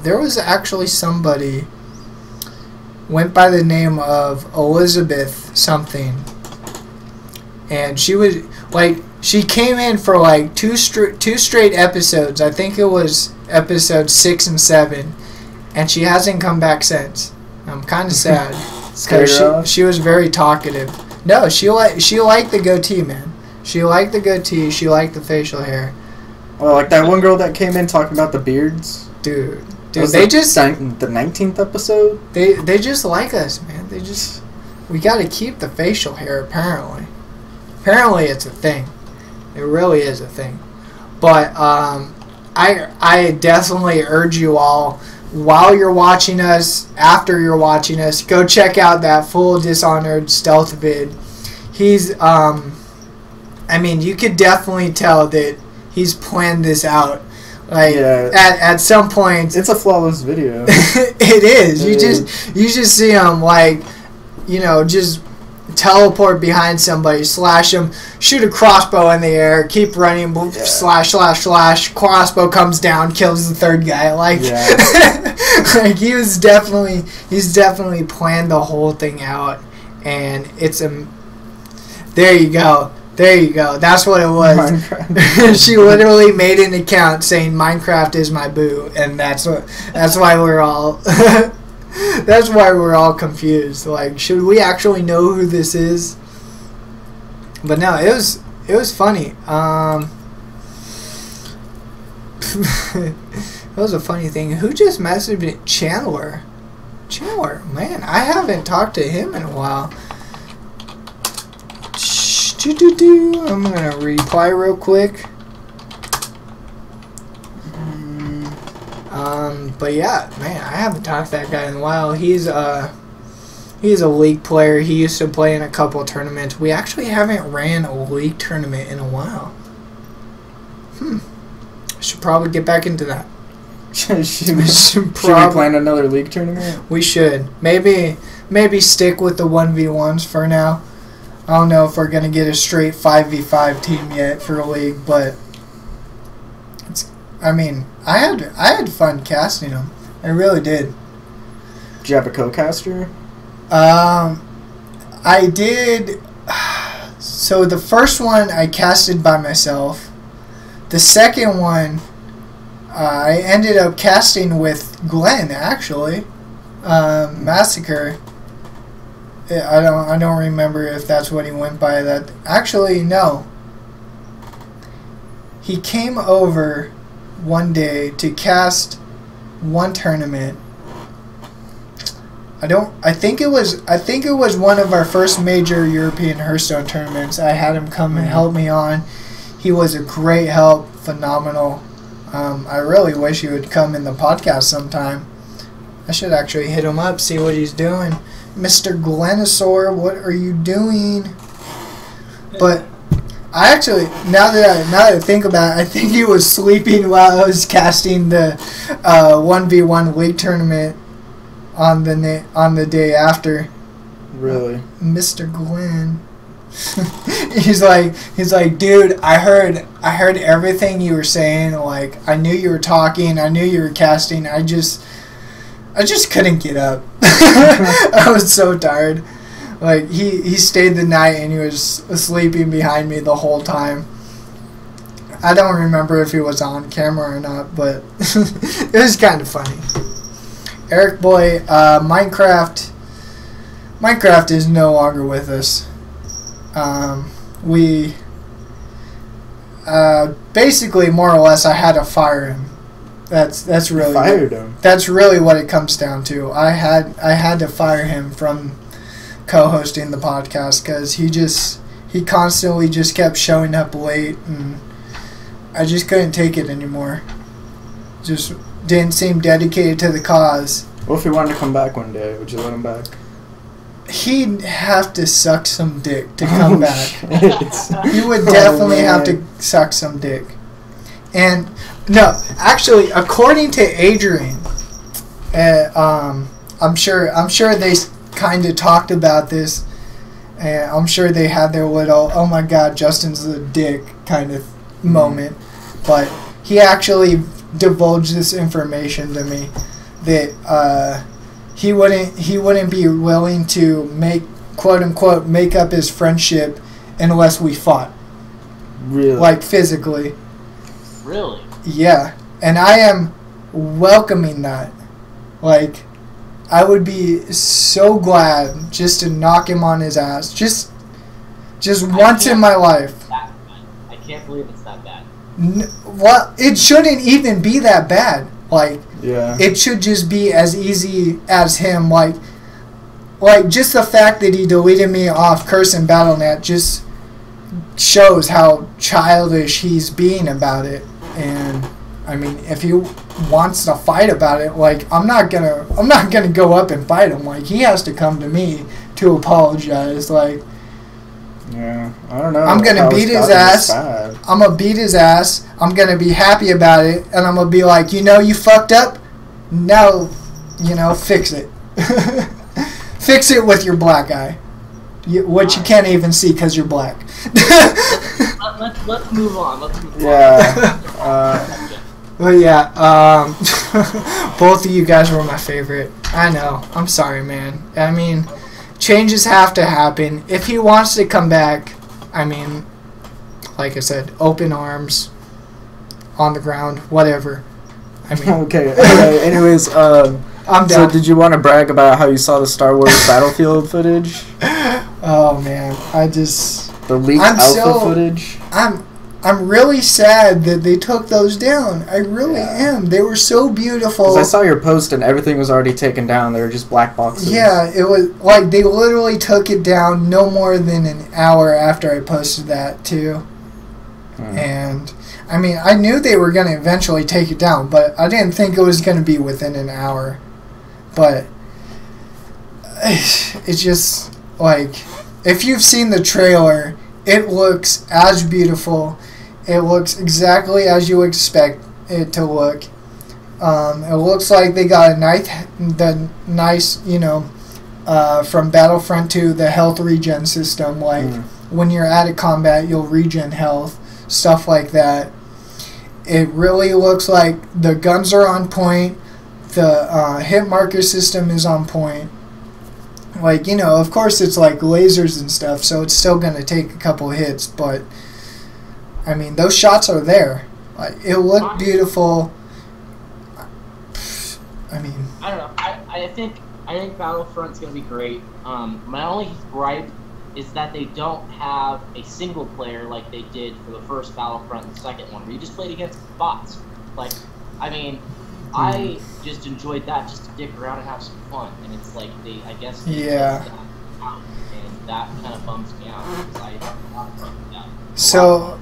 there was actually somebody went by the name of Elizabeth something, and she was like, she came in for like two straight episodes. I think it was episode 6 and 7, and she hasn't come back since. I'm kind of sad because she was very talkative. No, she liked the goatee, man. She liked the goatee. She liked the facial hair. Well, like that one girl that came in talking about the beards. Dude, they just the 19th episode. They just like us, man. We got to keep the facial hair. Apparently it's a thing. It really is a thing. But I definitely urge you all, while you're watching us, after you're watching us, go check out that full Dishonored stealth vid. He's I mean, you could definitely tell that he's planned this out. Like, yeah, at some point, it's a flawless video. It is. You just see him, like, you know, just teleport behind somebody, slash them, shoot a crossbow in the air, keep running, slash, crossbow comes down, kills the third guy. Like, like he's definitely planned the whole thing out, and it's a. There you go. There you go. That's what it was. She literally made an account saying Minecraft is my boo, and that's why we're all that's why we're all confused. Like, should we actually know who this is? But no, it was funny. That was a funny thing. Who just messaged me? Chandler, man, I haven't talked to him in a while. I'm gonna reply real quick. But yeah, man, I haven't talked to that guy in a while. He's a league player. He used to play in a couple of tournaments. We actually haven't ran a league tournament in a while. Should probably get back into that. Should we plan another league tournament? We should. Maybe stick with the 1v1s for now. I don't know if we're gonna get a straight 5v5 team yet for a league, but I had fun casting them. I really did. Did you have a co-caster? I did. So the first one I casted by myself. The second one, I ended up casting with Glenn, actually. Massacre. I don't remember if that's what he went by. That actually, no. He came over one day to cast one tournament. I think it was one of our first major European Hearthstone tournaments. I had him come and help me on. He was a great help, phenomenal. I really wish he would come in the podcast sometime. I should actually hit him up, see what he's doing. Mr. Glenosaur, what are you doing? But I actually, now that I think about it, I think he was sleeping while I was casting the 1v1 league tournament on the day after. Really? Mr. Glenn. he's like, dude, I heard everything you were saying. Like, I knew you were talking, I knew you were casting. I just couldn't get up. I was so tired. Like, he stayed the night and he was sleeping behind me the whole time. I don't remember if he was on camera or not, but it was kind of funny. Eric Boy, Minecraft is no longer with us. We basically, more or less, I had to fire him. That's really fired him. That's really what it comes down to. I had to fire him from co-hosting the podcast because he constantly just kept showing up late, and I just couldn't take it anymore. Just didn't seem dedicated to the cause. Well, if he wanted to come back one day, would you let him back? He'd have to suck some dick to come back. He would definitely have to suck some dick. And no, actually, according to Adrian, I'm sure they kind of talked about this, and I'm sure they had their little "oh my god, Justin's a dick" kind of moment. But he actually divulged this information to me that he wouldn't be willing to make, quote unquote, make up his friendship unless we fought. Really? Like, physically. Really? Yeah. And I am welcoming that. Like, I would be so glad just to knock him on his ass. Just once in my life. I can't believe it's that bad. Well, it shouldn't even be that bad. Like, yeah. It should just be as easy as him. Like just the fact that he deleted me off Curse and Battle.net just shows how childish he's being about it. And I mean, if he wants to fight about it, like, I'm not gonna go up and fight him. Like, he has to come to me to apologize. Like, yeah, I don't know. I'm gonna beat his ass. I'm gonna beat his ass. I'm gonna be happy about it, and I'm gonna be like, you fucked up. Now, fix it. Fix it with your black eye, which you can't even see because you're black. Let's move on. Yeah. But yeah, both of you guys were my favorite. I know. I'm sorry, man. I mean, changes have to happen. If he wants to come back, I mean, like I said, open arms, on the ground, whatever. I mean, okay. Anyways, I'm down. So did you want to brag about how you saw the Star Wars Battlefield footage? Oh man, the leaked alpha footage. I'm really sad that they took those down. I really am. They were so beautiful. 'Cause I saw your post and everything was already taken down. They were just black boxes. Yeah, it was like they literally took it down no more than an hour after I posted that too. And I mean, I knew they were going to eventually take it down, but I didn't think it was going to be within an hour. But it's just like, if you've seen the trailer, it looks as beautiful. It looks exactly as you expect it to look. It looks like they got the nice, from Battlefront 2, the health regen system. Like, when you're out of combat, you'll regen health. Stuff like that. It really looks like the guns are on point. The hit marker system is on point. Like, of course it's like lasers and stuff, so it's still going to take a couple hits, but I mean, those shots are there. Like, it looked beautiful. I mean, I don't know. I think Battlefront's going to be great. My only gripe is that they don't have a single player like they did for the first Battlefront and the second one, where you just played against bots. Like, I mean, I just enjoyed that just to dick around and have some fun. And it's like they took that out, and that kind of bums me out because I have a lot of fun with that. So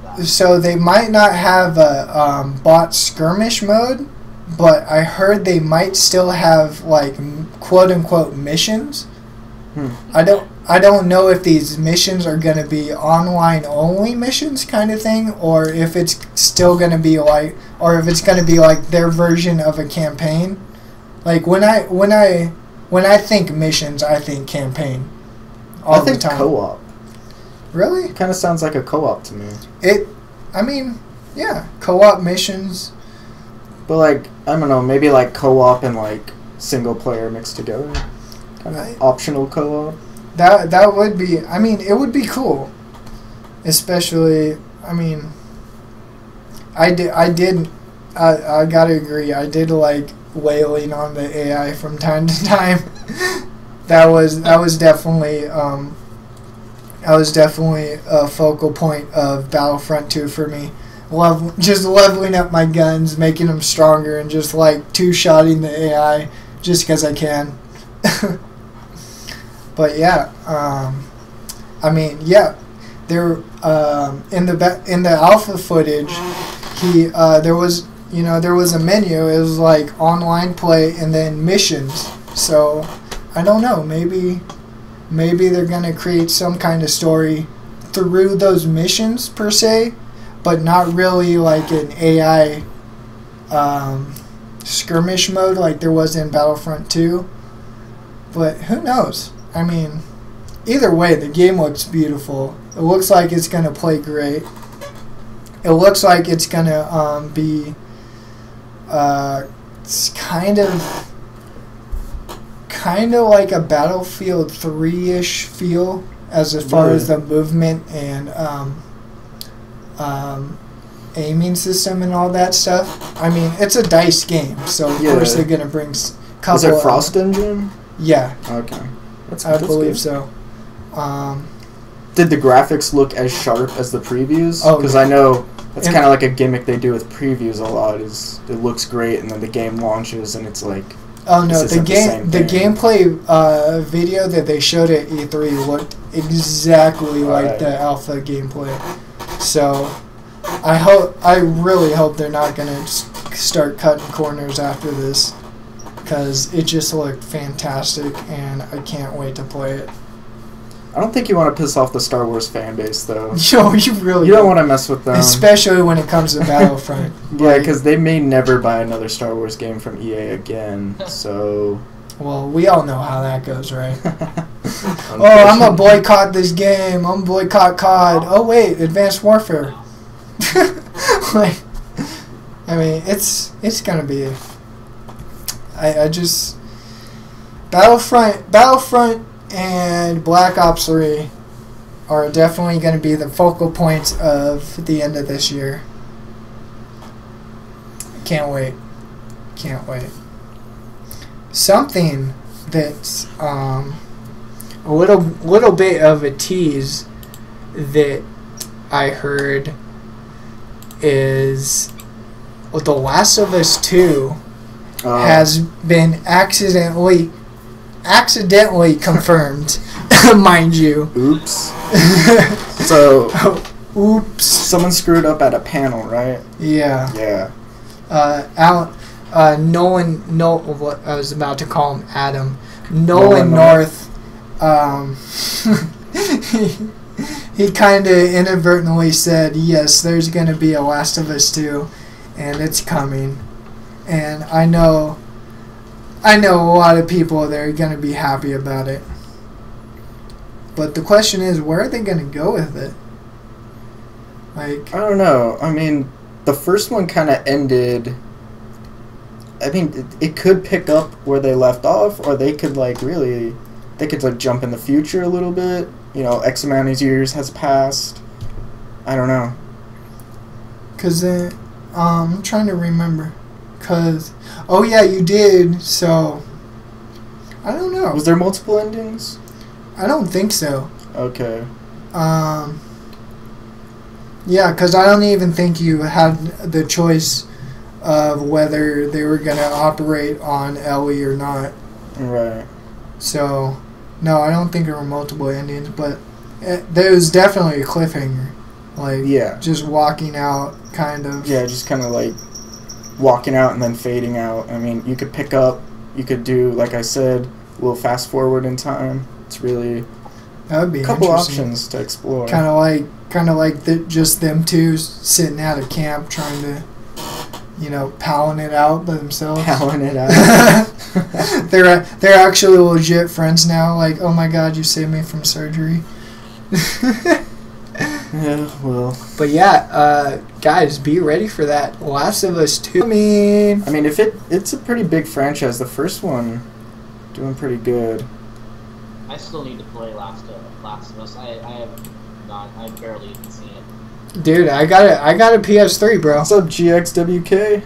they might not have a bot skirmish mode, but I heard they might still have like quote unquote missions. I don't know if these missions are going to be online only missions kind of thing, or if it's still going to be like, or if it's going to be like their version of a campaign. Like when I think missions, I think campaign. I think co-op. Really? It kind of sounds like a co-op to me. I mean, yeah, co-op missions. But like, I don't know, maybe like co-op and like single player mixed together. Kind of optional co-op. That would be, I mean, it would be cool. Especially, I mean, I gotta agree, I did like wailing on the AI from time to time. that was definitely a focal point of Battlefront 2 for me. Just leveling up my guns, making them stronger, and just like two-shotting the AI just because I can. But yeah, I mean, yeah, there in the alpha footage, there was a menu. It was like online play and then missions. So I don't know. Maybe they're gonna create some kind of story through those missions per se, but not really like an AI skirmish mode like there was in Battlefront 2. But who knows? I mean, either way, the game looks beautiful. It looks like it's going to play great. It looks like it's going to be it's kind of like a Battlefield 3-ish feel as far as the movement and aiming system and all that stuff. I mean, it's a DICE game, so of course they're going to bring couple. Was it Frost Engine? Yeah. Okay. I believe so. Did the graphics look as sharp as the previews? Oh, because I know that's kind of like a gimmick they do with previews a lot. Is it looks great and then the game launches and it's like. Oh no! The gameplay video that they showed at E3 looked exactly like the alpha gameplay. So I really hope they're not gonna start cutting corners after this, because it just looked fantastic and I can't wait to play it. I don't think you want to piss off the Star Wars fan base, though. Yo, you really don't want to mess with them. Especially when it comes to Battlefront. Yeah, because they may never buy another Star Wars game from EA again, so... Well, we all know how that goes, right? Oh, I'm going to boycott this game. I'm going to boycott COD. Oh, wait, Advanced Warfare. Like, I mean, it's going to be... I just... Battlefront and Black Ops 3 are definitely going to be the focal points of the end of this year. Can't wait. Can't wait. Something that's a little bit of a tease that I heard is The Last of Us 2 has been accidentally confirmed, mind you. Oops. So, oops. Someone screwed up at a panel, right? Yeah. Yeah. Nolan, what I was about to call him Adam. Nolan North. He kind of inadvertently said, yes, there's going to be a Last of Us 2, and it's coming. And I know a lot of people that are going to be happy about it. But the question is, where are they going to go with it? Like, I don't know. I mean, the first one kind of ended. I mean, it could pick up where they left off, or they could jump in the future a little bit. You know, X amount of years has passed. I don't know. Cause I'm trying to remember. Oh yeah, you did. So I don't know. Was there multiple endings? I don't think so. Okay. Yeah, because I don't even think you had the choice of whether they were going to operate on Ellie or not. Right. So, no, I don't think there were multiple endings, but there was definitely a cliffhanger. Like, yeah. Just walking out, kind of. Yeah, just kind of like walking out and then fading out. I mean, you could pick up, you could do, like I said, a little fast forward in time. It's really that would be a couple options to explore. Kind of like just them two sitting at a camp trying to, palling it out by themselves. Palling it out. They're actually legit friends now. Like, oh my God, you saved me from surgery. Yeah, well. But yeah, guys, be ready for that. Last of Us 2. I mean, if it's a pretty big franchise. The first one doing pretty good. I still need to play Last of Us. I barely even seen it. Dude, I got a PS3, bro. What's up, GXWK?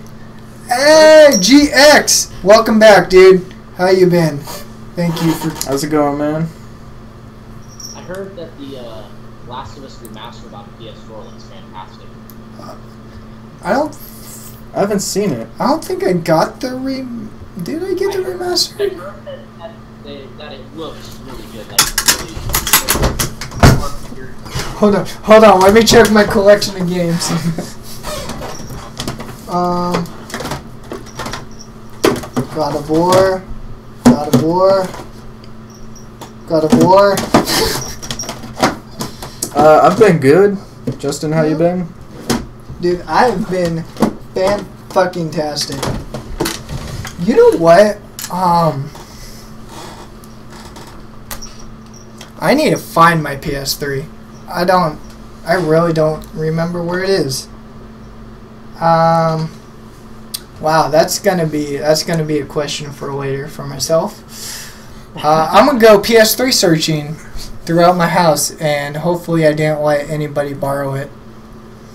Hey, GX! Welcome back, dude. How you been? Thank you for... How's it going, man? I heard that the Last of Us remastered on PS4 looks fantastic. I haven't seen it. I don't think I got the Did I get the remaster? I heard that it looks really good. Like, really Hold on. Let me check my collection of games. God of War. I've been good. Justin, how you been? Dude, I've been fan-fucking-tastic. You know what? I need to find my PS3. I really don't remember where it is. Wow, that's gonna be a question for later for myself. I'm gonna go PS3 searching throughout my house, and hopefully I didn't let anybody borrow it.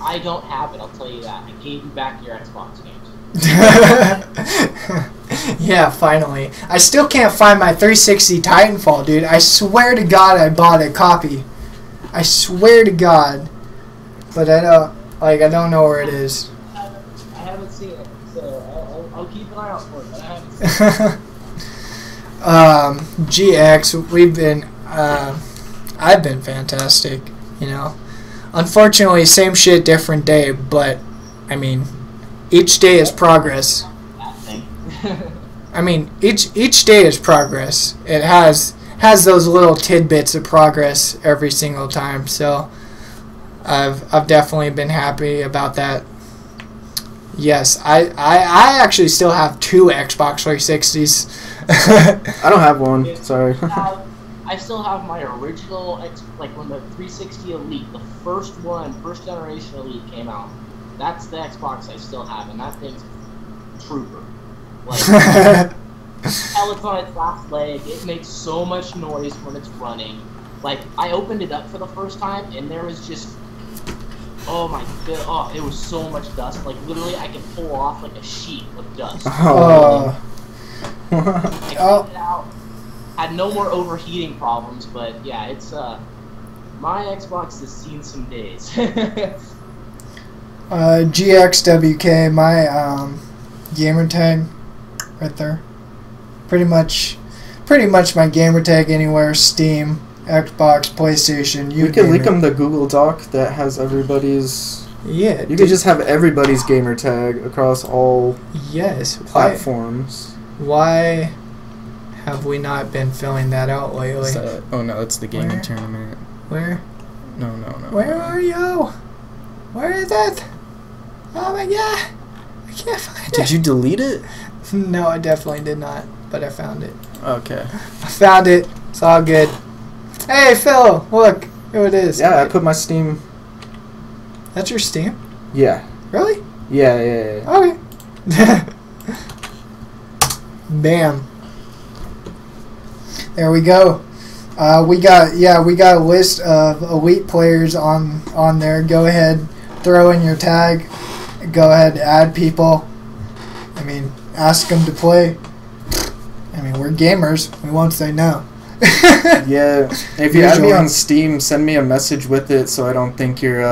I don't have it, I'll tell you that. I gave you back your Xbox games. Yeah, finally. I still can't find my 360 Titanfall, dude. I swear to God I bought a copy. I swear to God. But I don't know where it is. I haven't seen it, so I'll keep an eye out for it, but I haven't seen it. GX, I've been fantastic, Unfortunately, same shit, different day, but, I mean, each day is progress. That thing. I mean, each day is progress. It has those little tidbits of progress every single time, so I've definitely been happy about that. Yes, I actually still have 2 Xbox 360s. I don't have one. Sorry. I still have my original, when the 360 Elite, the first generation Elite came out. That's the Xbox I still have, and that thing's trooper. Like, Hell, it's on its last leg. It makes so much noise when it's running. Like, I opened it up for the first time, and there was just... Oh my god, oh, it was so much dust. Like, literally, I could pull off, like, a sheet of dust. I cleaned it out. Had no more overheating problems, but yeah, it's, my Xbox has seen some days. GXWK, my, gamer tag, right there. Pretty much my gamer tag anywhere, Steam, Xbox, PlayStation, you We could link them the Google Doc that has everybody's... Yeah. You could just have everybody's gamer tag across all platforms. Why have we not been filling that out lately? Oh no, that's the gaming tournament. Where? No. Where are you? Where is it? Oh my god! I can't find it. Did you delete it? No, I definitely did not, but I found it. Okay. I found it. It's all good. Hey, Phil, look who it is. Yeah, I put my Steam. That's your Steam? Yeah. Really? Yeah. Okay. Bam. There we go. We got a list of elite players on there. Go ahead, throw in your tag. Go ahead, add people. I mean, ask them to play. I mean, we're gamers. We won't say no. Yeah. If you add me on Steam, send me a message with it so I don't think you're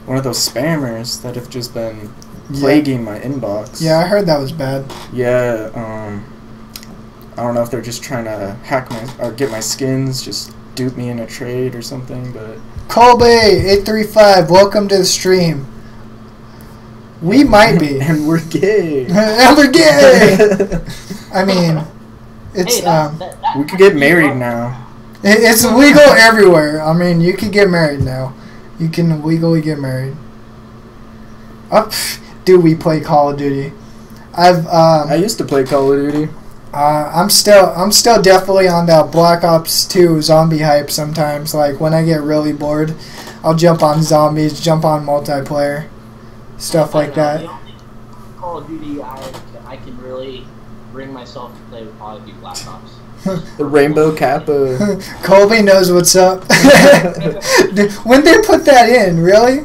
one of those spammers that have just been plaguing my inbox. Yeah, I heard that was bad. Yeah. I don't know if they're just trying to hack or get my skins, just dupe me in a trade or something, but... Colby835, welcome to the stream. We might be. And we're gay. And we're gay! I mean, it's, we could get married now. It's legal everywhere. I mean, you can get married now. You can legally get married. Dude, we play Call of Duty. I used to play Call of Duty. I'm still definitely on that Black Ops 2 zombie hype sometimes. Like, when I get really bored, I'll jump on zombies, jump on multiplayer, stuff like that. The only Call of Duty I can really bring myself to play would probably be Black Ops. The Rainbow Kappa. Colby knows what's up. When they put that in, really?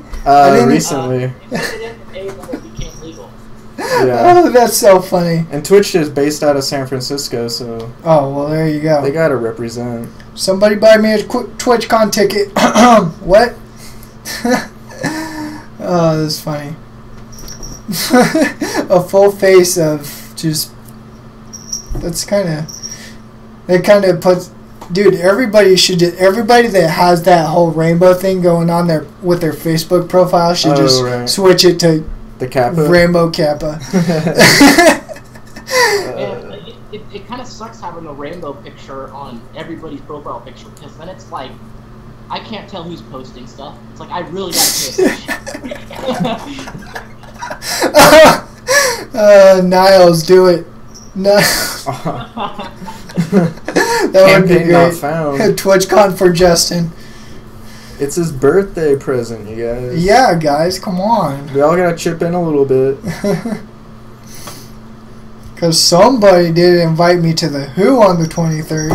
Recently. Yeah. Oh, that's so funny. And Twitch is based out of San Francisco, so... Oh, well, there you go. They gotta represent. Somebody buy me a TwitchCon ticket. What? Oh, that's funny. A full face of just... That's kind of... It kind of puts... Dude, everybody that has that whole rainbow thing going on there with their Facebook profile should switch it to... The Kappa? Rainbow Kappa. It kind of sucks having a rainbow picture on everybody's profile picture, because then it's like, I can't tell who's posting stuff. It's like, I really gotta pay attention. Niles, do it. No. That would be great. Not found. TwitchCon for Justin. It's his birthday present, you guys. Yeah, guys, come on. We all gotta chip in a little bit. Because somebody did invite me to the Who on the 23rd.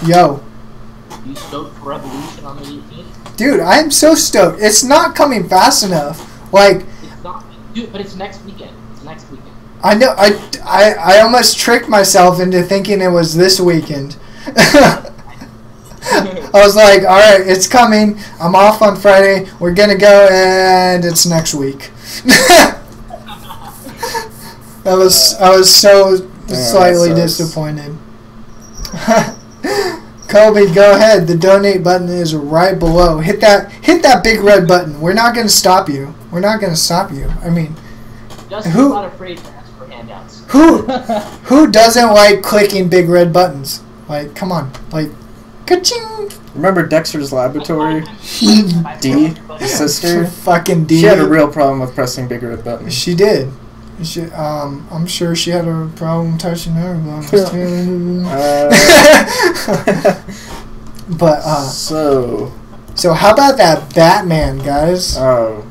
Yo. You stoked for Revolution on the 18th? Dude, I am so stoked. It's not coming fast enough. Like... It's not... Dude, but it's next weekend. It's next weekend. I know. I almost tricked myself into thinking it was this weekend. I was like, all right, it's coming. I'm off on Friday. We're gonna go, and it's next week. I was so slightly disappointed. Kobe, go ahead. The donate button is right below. Hit that big red button. We're not gonna stop you. We're not gonna stop you. I mean, Justin's not afraid to ask for handouts. Who doesn't like clicking big red buttons? Like, come on, like, ka-ching. Remember Dexter's Laboratory? D, his sister. Fucking D. She had a real problem with pressing big red buttons. She did. I'm sure she had a problem touching her buttons too. But so how about that Batman, guys? Oh,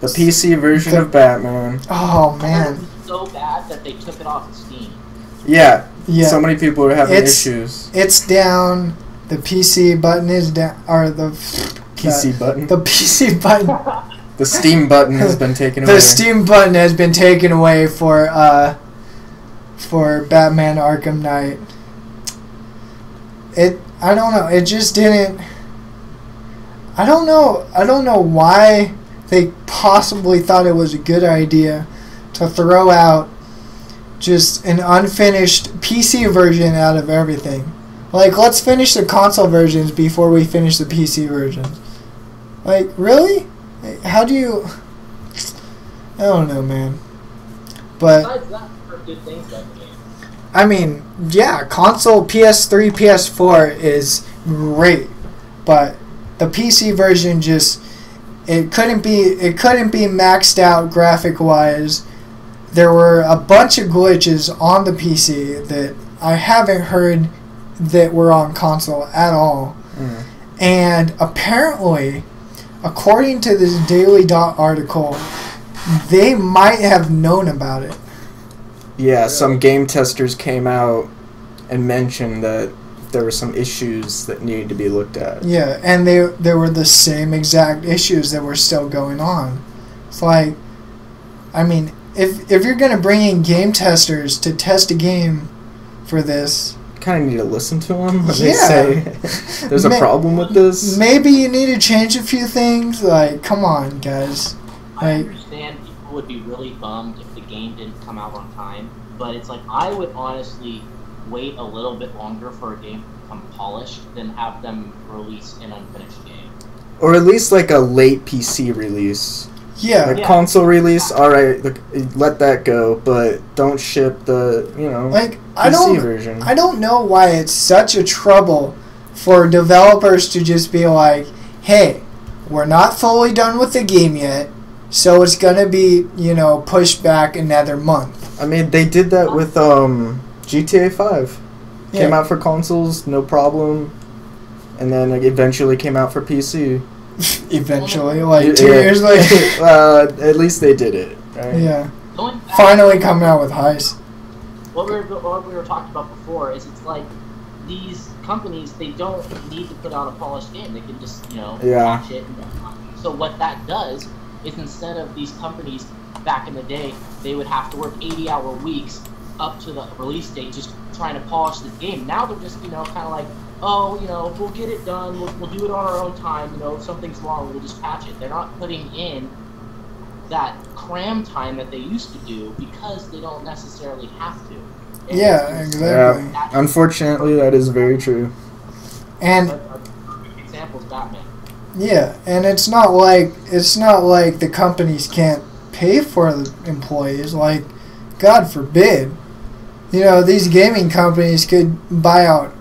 The PC version of Batman. Oh, man. It was so bad that they took it off of Steam. Yeah. Yeah. So many people are having issues. It's down. The PC button is down. Or the... PC button? The PC button. The Steam button has been taken away. The Steam button has been taken away for Batman Arkham Knight. I don't know. It just didn't... I don't know why they possibly thought it was a good idea to throw out just an unfinished PC version out of everything. Like, let's finish the console versions before we finish the PC versions. Like, really? How do you... I don't know, man. But... Besides that, there are good things about the game. I mean, yeah, console PS3, PS4 is great, but the PC version just it couldn't be maxed out graphic wise. There were a bunch of glitches on the PC that I haven't heard that were on console at all. And apparently, according to this Daily Dot article, they might have known about it. Yeah, some game testers came out and mentioned that there were some issues that needed to be looked at. Yeah, and there were the same exact issues that were still going on. It's like, I mean, if you're going to bring in game testers to test a game for this... You kind of need to listen to them when they say there's a problem with this. Maybe you need to change a few things. Like, come on, guys. I understand people would be really bummed if the game didn't come out on time, but it's like I would honestly wait a little bit longer for a game to become polished than have them release an unfinished game. Or at least like a late PC release. Yeah. Like console release, alright, let that go, but don't ship the, like, PC version. I don't know why it's such a trouble for developers to just be like, hey, we're not fully done with the game yet, so it's gonna be, pushed back another month. I mean, they did that with GTA 5. Yeah. Came out for consoles, no problem, and then eventually came out for PC. Eventually, like 2 years later. At least they did it, right? Yeah. Finally coming out with Heist. What we were talking about before is it's like these companies, they don't need to put out a polished game. They can just, patch it. So what that does is instead of these companies back in the day, they would have to work 80-hour weeks up to the release date just trying to polish this game. Now they're just, kind of like, oh, we'll get it done. We'll do it on our own time. If something's wrong, we'll just patch it. They're not putting in that cram time that they used to do because they don't necessarily have to. And yeah, exactly. Yeah. Unfortunately, that is very true. And a perfect example is Batman. Yeah, and it's not like the companies can't pay for the employees. Like, God forbid, these gaming companies could buy out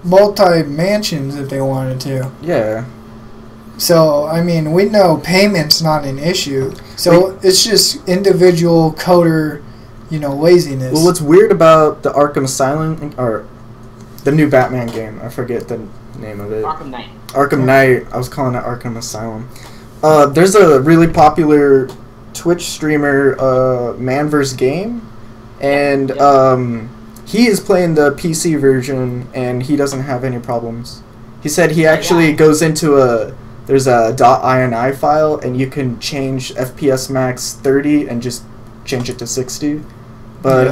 multi-mansions if they wanted to. Yeah. So, I mean, we know payment's not an issue. So, it's just individual coder, laziness. Well, what's weird about the Arkham Asylum, or the new Batman game, I forget the name of it. Arkham Knight. Arkham Knight. I was calling it Arkham Asylum. There's a really popular Twitch streamer, Manverse Game, and he is playing the PC version, and he doesn't have any problems. He said he actually goes into there's a .ini file, and you can change FPS max 30 and just change it to 60. But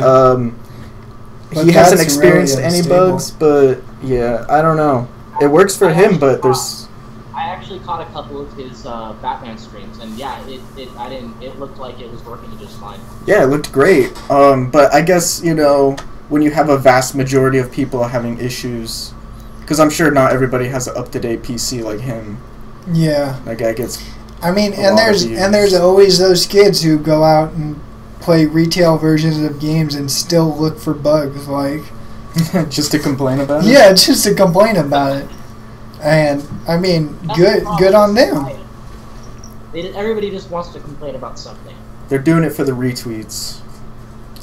he hasn't experienced really any unstable. bugs, but yeah, I don't know. It works for him, but there's... I actually caught a couple of his Batman streams, and it looked like it was working just fine. Yeah, it looked great. But I guess, when you have a vast majority of people having issues, because I'm sure not everybody has an up-to-date PC like him. Yeah. That guy gets... I mean, and there's always those kids who go out and play retail versions of games and still look for bugs, like... just to complain about it? Yeah, just to complain about it. And, I mean, good on them. Everybody just wants to complain about something. They're doing it for the retweets.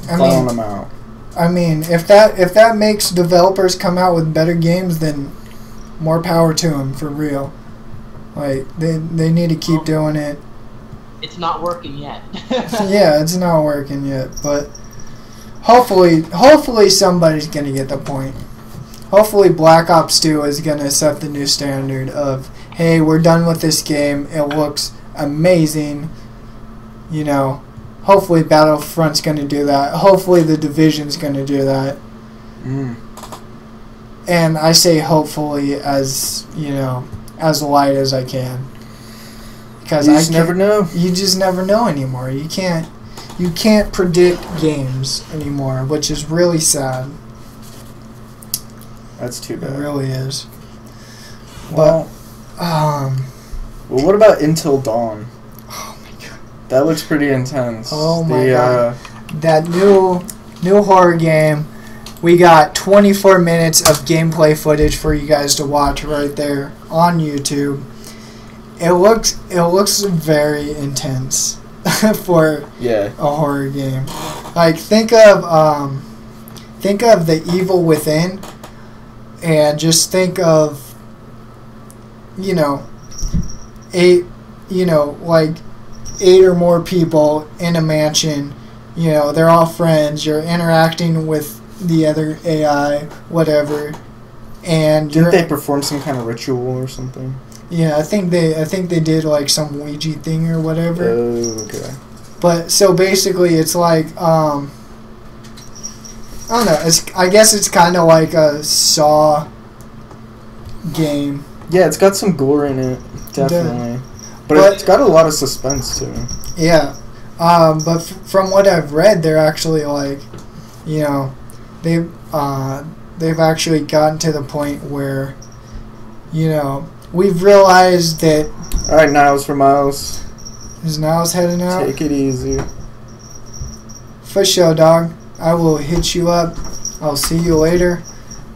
Following them out. I mean, if that makes developers come out with better games, then more power to them, for real. Like, they need to keep doing it. it's not working yet. Yeah, it's not working yet, but hopefully somebody's gonna get the point. Hopefully Black Ops 2 is gonna set the new standard of, hey, we're done with this game. It looks amazing. You know, hopefully Battlefront's gonna do that. Hopefully The Division's gonna do that. And I say hopefully as, you know, as light as I can. Because you just never know. You just never know anymore. You can't predict games anymore, which is really sad. That's too bad. It really is. Well, But well, what about Until Dawn? oh my god. That looks pretty intense. Oh my god. That new horror game. We got 24 minutes of gameplay footage for you guys to watch right there on YouTube. It looks very intense for a horror game. Like think of The Evil Within, and just think of, you know, eight or more people in a mansion. You know, they're all friends. You're interacting with the other AI, whatever, and didn't they perform some kind of ritual or something? Yeah, I think they did like some Ouija thing or whatever. Oh, okay. But so basically, it's like I don't know. I guess it's kind of like a Saw game. Yeah, it's got some gore in it, definitely. But it's got a lot of suspense too. Yeah, but from what I've read, they're actually like, you know, they've actually gotten to the point where, you know, we've realized that. All right, Niles for Miles. Is Niles heading out? Take it easy. For sure, dog. I will hit you up. I'll see you later.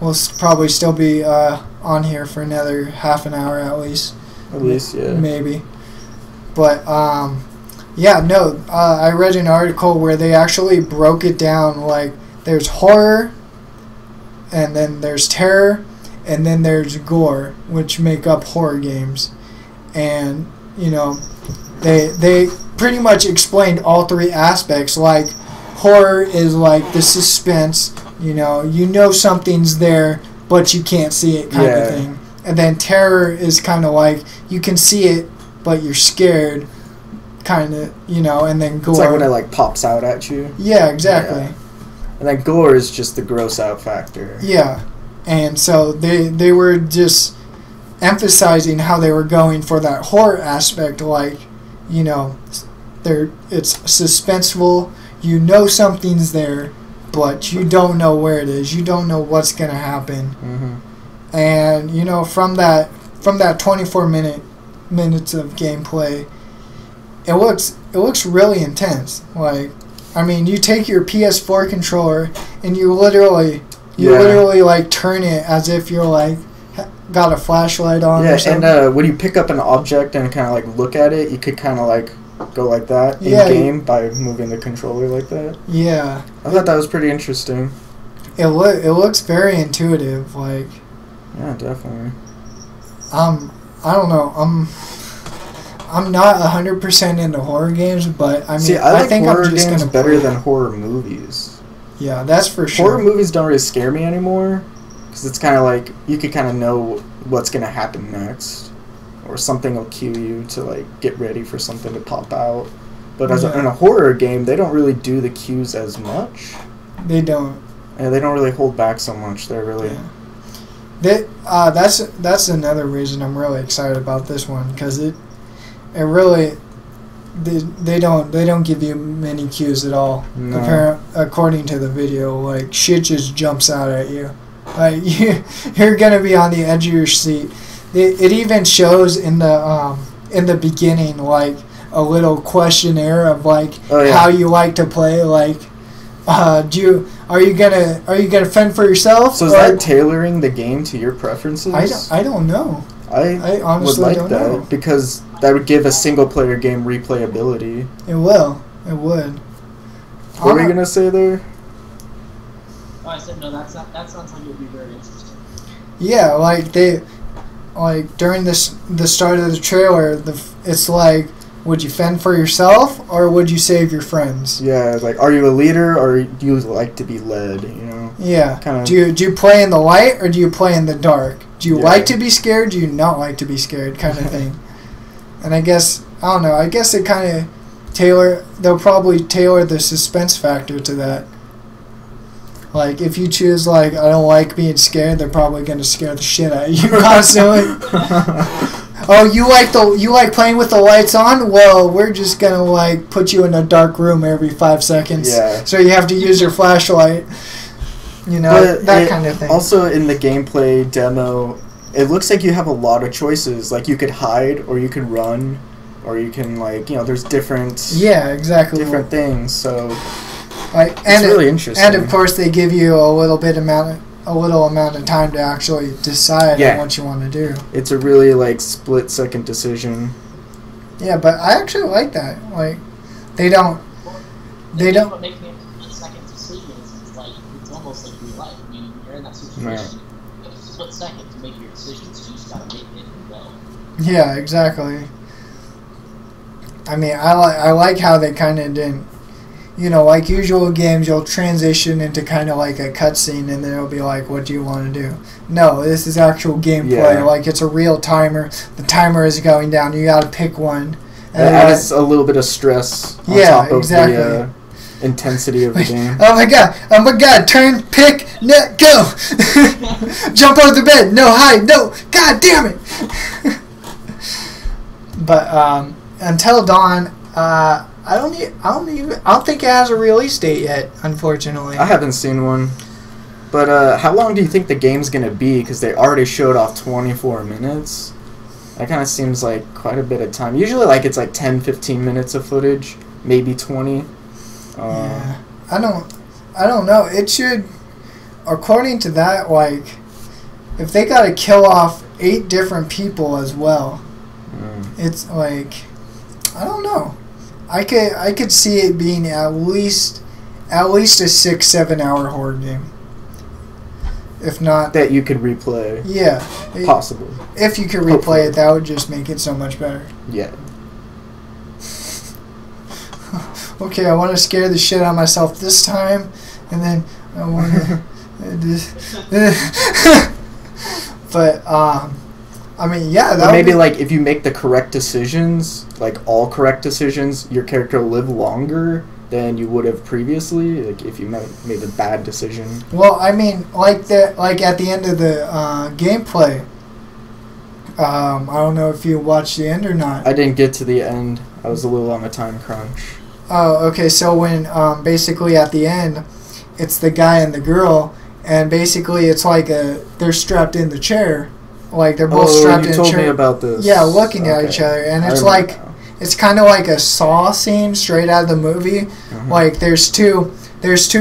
We'll probably still be on here for another half an hour at least. At least, yeah. Maybe. But, yeah, no. I read an article where they actually broke it down. Like, there's horror, and then there's terror, and then there's gore, which make up horror games. And, you know, they pretty much explained all three aspects. Like, horror is like the suspense, you know something's there, but you can't see it kind of thing. And then terror is kind of like, you can see it, but you're scared, kind of, you know, and then gore. It's like when it like pops out at you. Yeah, exactly. Yeah. And then gore is just the gross out factor. Yeah. And so they were just emphasizing how they were going for that horror aspect, like, you know, it's suspenseful, you know something's there, but you don't know where it is, you don't know what's going to happen. Mm-hmm. And, you know, from that 24 minutes of gameplay, it looks really intense. Like, I mean, you take your PS4 controller and you literally like turn it as if you're like got a flashlight on. Yeah, or something. and when you pick up an object and kind of like look at it, you could kind of like go like that in game by moving the controller like that. Yeah, I thought that was pretty interesting. It looks very intuitive. Like, yeah, definitely. I don't know. I'm not 100% into horror games, but I mean, See, I think horror I'm just games gonna better than horror movies. Yeah, that's for sure. Horror movies don't really scare me anymore, because it's kind of like you could kind of know what's gonna happen next, or something will cue you to like get ready for something to pop out. But in a horror game, they don't really do the cues as much. They don't. Yeah, they don't really hold back so much. They're really. Yeah. That's another reason I'm really excited about this one, because it really they don't give you many cues at all. No. According to the video, like shit just jumps out at you. Like you're gonna be on the edge of your seat. It even shows in the beginning like a little questionnaire of like how you like to play. Like, are you gonna fend for yourself? So is that tailoring the game to your preferences? I don't know. I honestly would like don't that know. because that would give a single player game replayability. It will. It would. What were you gonna say there? Oh, I said no. That sounds like it would be very interesting. Yeah, like during the start of the trailer, it's like would you fend for yourself or would you save your friends? Yeah, like, are you a leader or do you like to be led, you know? Yeah. Kinda, do you play in the light or do you play in the dark? Do you Yeah. like to be scared? Do you not like to be scared? Kind of thing. And I guess, I don't know, I guess it kind of they'll probably tailor the suspense factor to that. Like, if you choose, like, I don't like being scared, they're probably going to scare the shit out of you constantly. Oh, you like playing with the lights on? Well, we're just going to, like, put you in a dark room every 5 seconds. Yeah. So you have to use your flashlight. You know, but that kind of thing. Also, in the gameplay demo, it looks like you have a lot of choices. Like, you could hide, or you can run, or you can, like, you know, there's different... Yeah, exactly. Different things, so... Like, it's really interesting. And, of course, they give you a little amount of time to actually decide on what you want to do. It's a really, like, split-second decision. Yeah, but I actually like that. Like, they don't... What makes me a split-second decision is it's almost like real life. I mean, you're in that situation. Right. You have a split second to make your decisions. You just gotta make it and go. Yeah, exactly. I mean, I like how they kind of didn't... You know, like usual games, you'll transition into kind of like a cutscene, and then it'll be like, what do you want to do? No, this is actual gameplay. Yeah. Like, it's a real timer. The timer is going down. You got to pick one. And it adds a little bit of stress on top of the intensity of the game. Oh my god, turn, pick, net, go! Jump out of the bed, no, hide, no, god damn it! But, Until Dawn, I don't think it has a release date yet, unfortunately. I haven't seen one. But how long do you think the game's going to be? Because they already showed off 24 minutes. That kind of seems like quite a bit of time. Usually like it's like 10-15 minutes of footage, maybe 20. Yeah. I don't know. It should, according to that, like, if they got to kill off 8 different people as well, it's like, I don't know. I could see it being at least a 6-7 hour horror game. If not... That you could replay. Yeah. Possibly. If you could replay it, that would just make it so much better. Yeah. Okay, I want to scare the shit out of myself this time, and then I want to... But, I mean, yeah. That maybe, like, if you make the correct decisions, like all correct decisions, your character will live longer than you would have previously, like if you made a bad decision. Well, I mean, like at the end of the gameplay, I don't know if you watched the end or not. I didn't get to the end. I was a little on a time crunch. Oh, okay. So when basically at the end, it's the guy and the girl, and basically it's like they're strapped in the chair. Like, they're both strapped in a chair. You told me about this. Yeah, looking at each other. And it's like, it's kind of like a Saw scene straight out of the movie. Mm-hmm. Like, there's two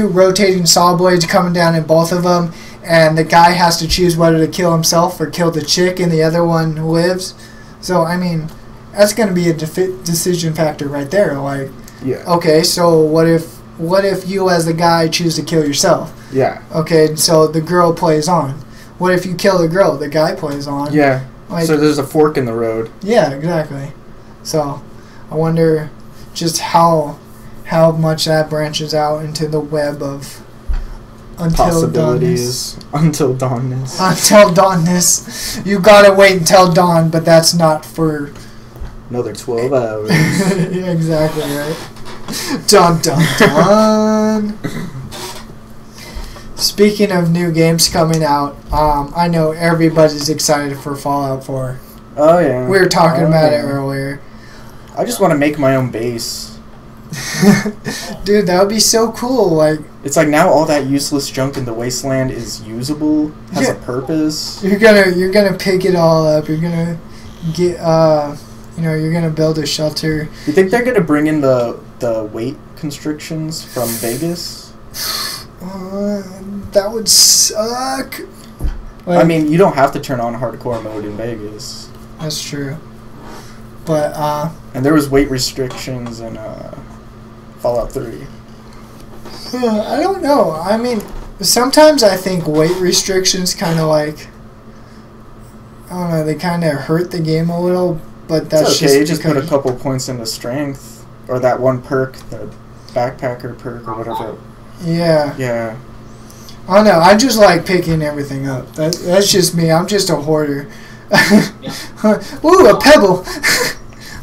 rotating saw blades coming down in both of them, and the guy has to choose whether to kill himself or kill the chick, and the other one lives. So, I mean, that's going to be a decision factor right there. Like, yeah. Okay, so what if you as the guy choose to kill yourself? Yeah. Okay, so the girl plays on. What if you kill the girl? The guy plays on. Yeah. Like, so there's a fork in the road. Yeah, exactly. So I wonder just how much that branches out into the web of Until Dawnness. Until Dawnness. Until Dawnness. You gotta wait until dawn, but that's not for another 12 hours. Yeah, exactly, right? Dun dun dun. Speaking of new games coming out, I know everybody's excited for Fallout 4. Oh, yeah. We were talking about it earlier. I just want to make my own base. Dude, that would be so cool. Like, it's like now all that useless junk in the wasteland is usable, has a purpose. You're gonna pick it all up. You're gonna get you're gonna build a shelter. You think they're gonna bring in the weight constrictions from Vegas? That would suck. Like, I mean, you don't have to turn on hardcore mode in Vegas. That's true. But and there was weight restrictions in Fallout 3. I don't know. I mean, sometimes I think weight restrictions kind of like, I don't know, they kind of hurt the game a little, but that's it's okay. You just put a because- couple points into strength, or that one perk, the backpacker perk or whatever. Yeah. Yeah. I don't know. I just like picking everything up. That's just me. I'm just a hoarder. Ooh, a pebble.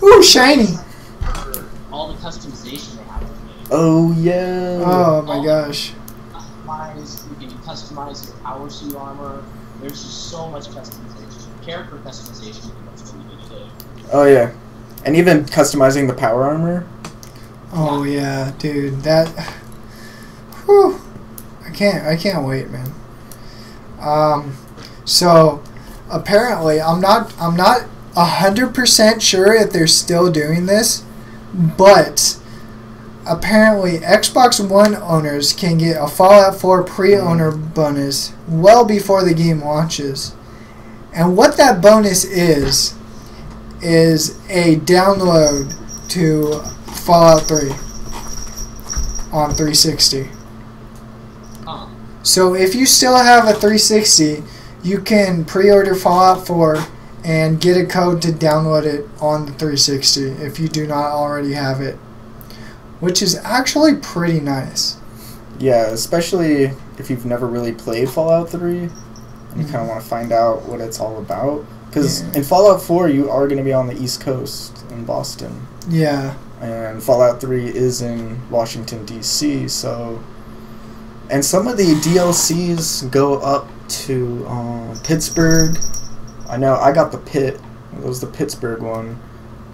Ooh, shiny. All the customization they have to make. Oh yeah. Oh my gosh. You can customize your power suit armor. There's just so much customization. Character customization is really good too. Oh yeah. And even customizing the power armor. Oh yeah, dude. That. Whew. I can't wait, man. So apparently I'm not 100% sure if they're still doing this, but apparently Xbox One owners can get a Fallout 4 pre-owner bonus well before the game launches. And what that bonus is a download to Fallout 3 on 360. So if you still have a 360, you can pre-order Fallout 4 and get a code to download it on the 360 if you do not already have it, which is actually pretty nice. Yeah, especially if you've never really played Fallout 3 and you kind of want to find out what it's all about. Because in Fallout 4, you are going to be on the East Coast in Boston. Yeah. And Fallout 3 is in Washington, D.C., so... And some of the DLCs go up to Pittsburgh. I know, I got the Pit. It was the Pittsburgh one.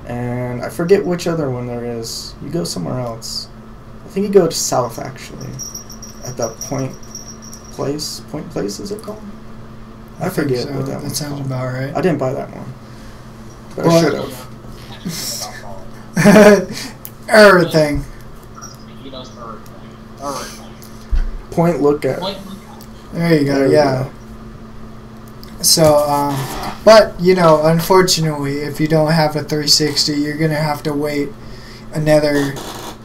And I forget which other one there is. You go somewhere else. I think you go to South, actually. At the Point Place is it called? I forget so. what that one's sounds called. about right. I didn't buy that one. But I should have. Everything. He knows everything. Point Lookout. There you go, There we yeah. go. So, but, unfortunately, if you don't have a 360, you're going to have to wait another,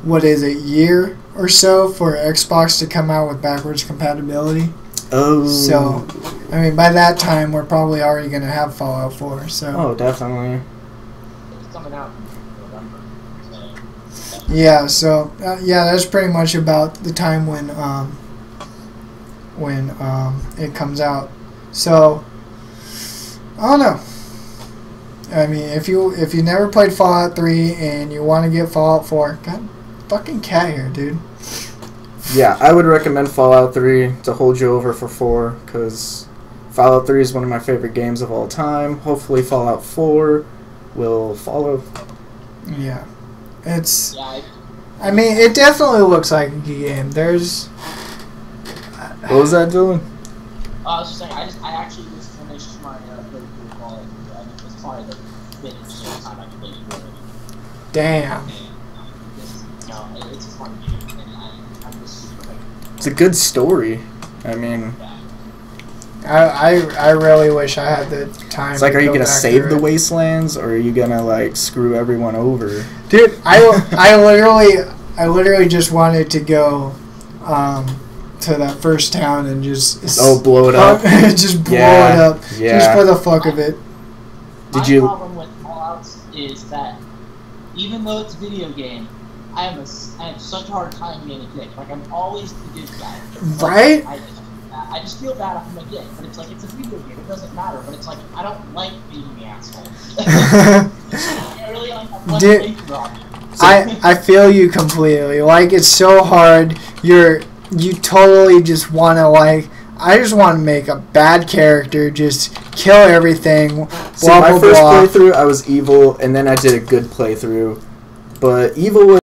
year or so for Xbox to come out with backwards compatibility. Oh. So, I mean, by that time, we're probably already going to have Fallout 4, so. Oh, definitely. It's coming out in November. So, yeah, so, that's pretty much about the time when it comes out. So, I don't know. I mean, if you never played Fallout 3 and you want to get Fallout 4, God, fucking cat here, dude. Yeah, I would recommend Fallout 3 to hold you over for 4, because Fallout 3 is one of my favorite games of all time. Hopefully Fallout 4 will follow. Yeah. It's... I mean, it definitely looks like a good game. There's... What was that, Dylan? I was just saying, I actually just finished my playthrough of Fallout 3. I mean, it's probably the fifth time I played it already. Damn. It's a fun game, and I'm just super hyped. It's a good story. I mean... I really wish I had the time. It's like, are you go going to back save through the it. wastelands, or are you going to, like, screw everyone over? Dude, I literally just wanted to go to that first town and just blow it up. just blow it up, just for the fuck of it. Did you? My problem with Fallouts is that even though it's a video game, I have such a hard time being a dick. Like, I'm always the good guy. Right? I just feel bad if I'm a dick, but it's like, it's a video game, it doesn't matter, but it's like, I don't like being the asshole. I really like one playthrough on it. I feel you completely. Like, it's so hard. You totally just want to, like, I just want to make a bad character, just kill everything, See, blah, my blah, first blah. playthrough, I was evil, and then I did a good playthrough. But evil was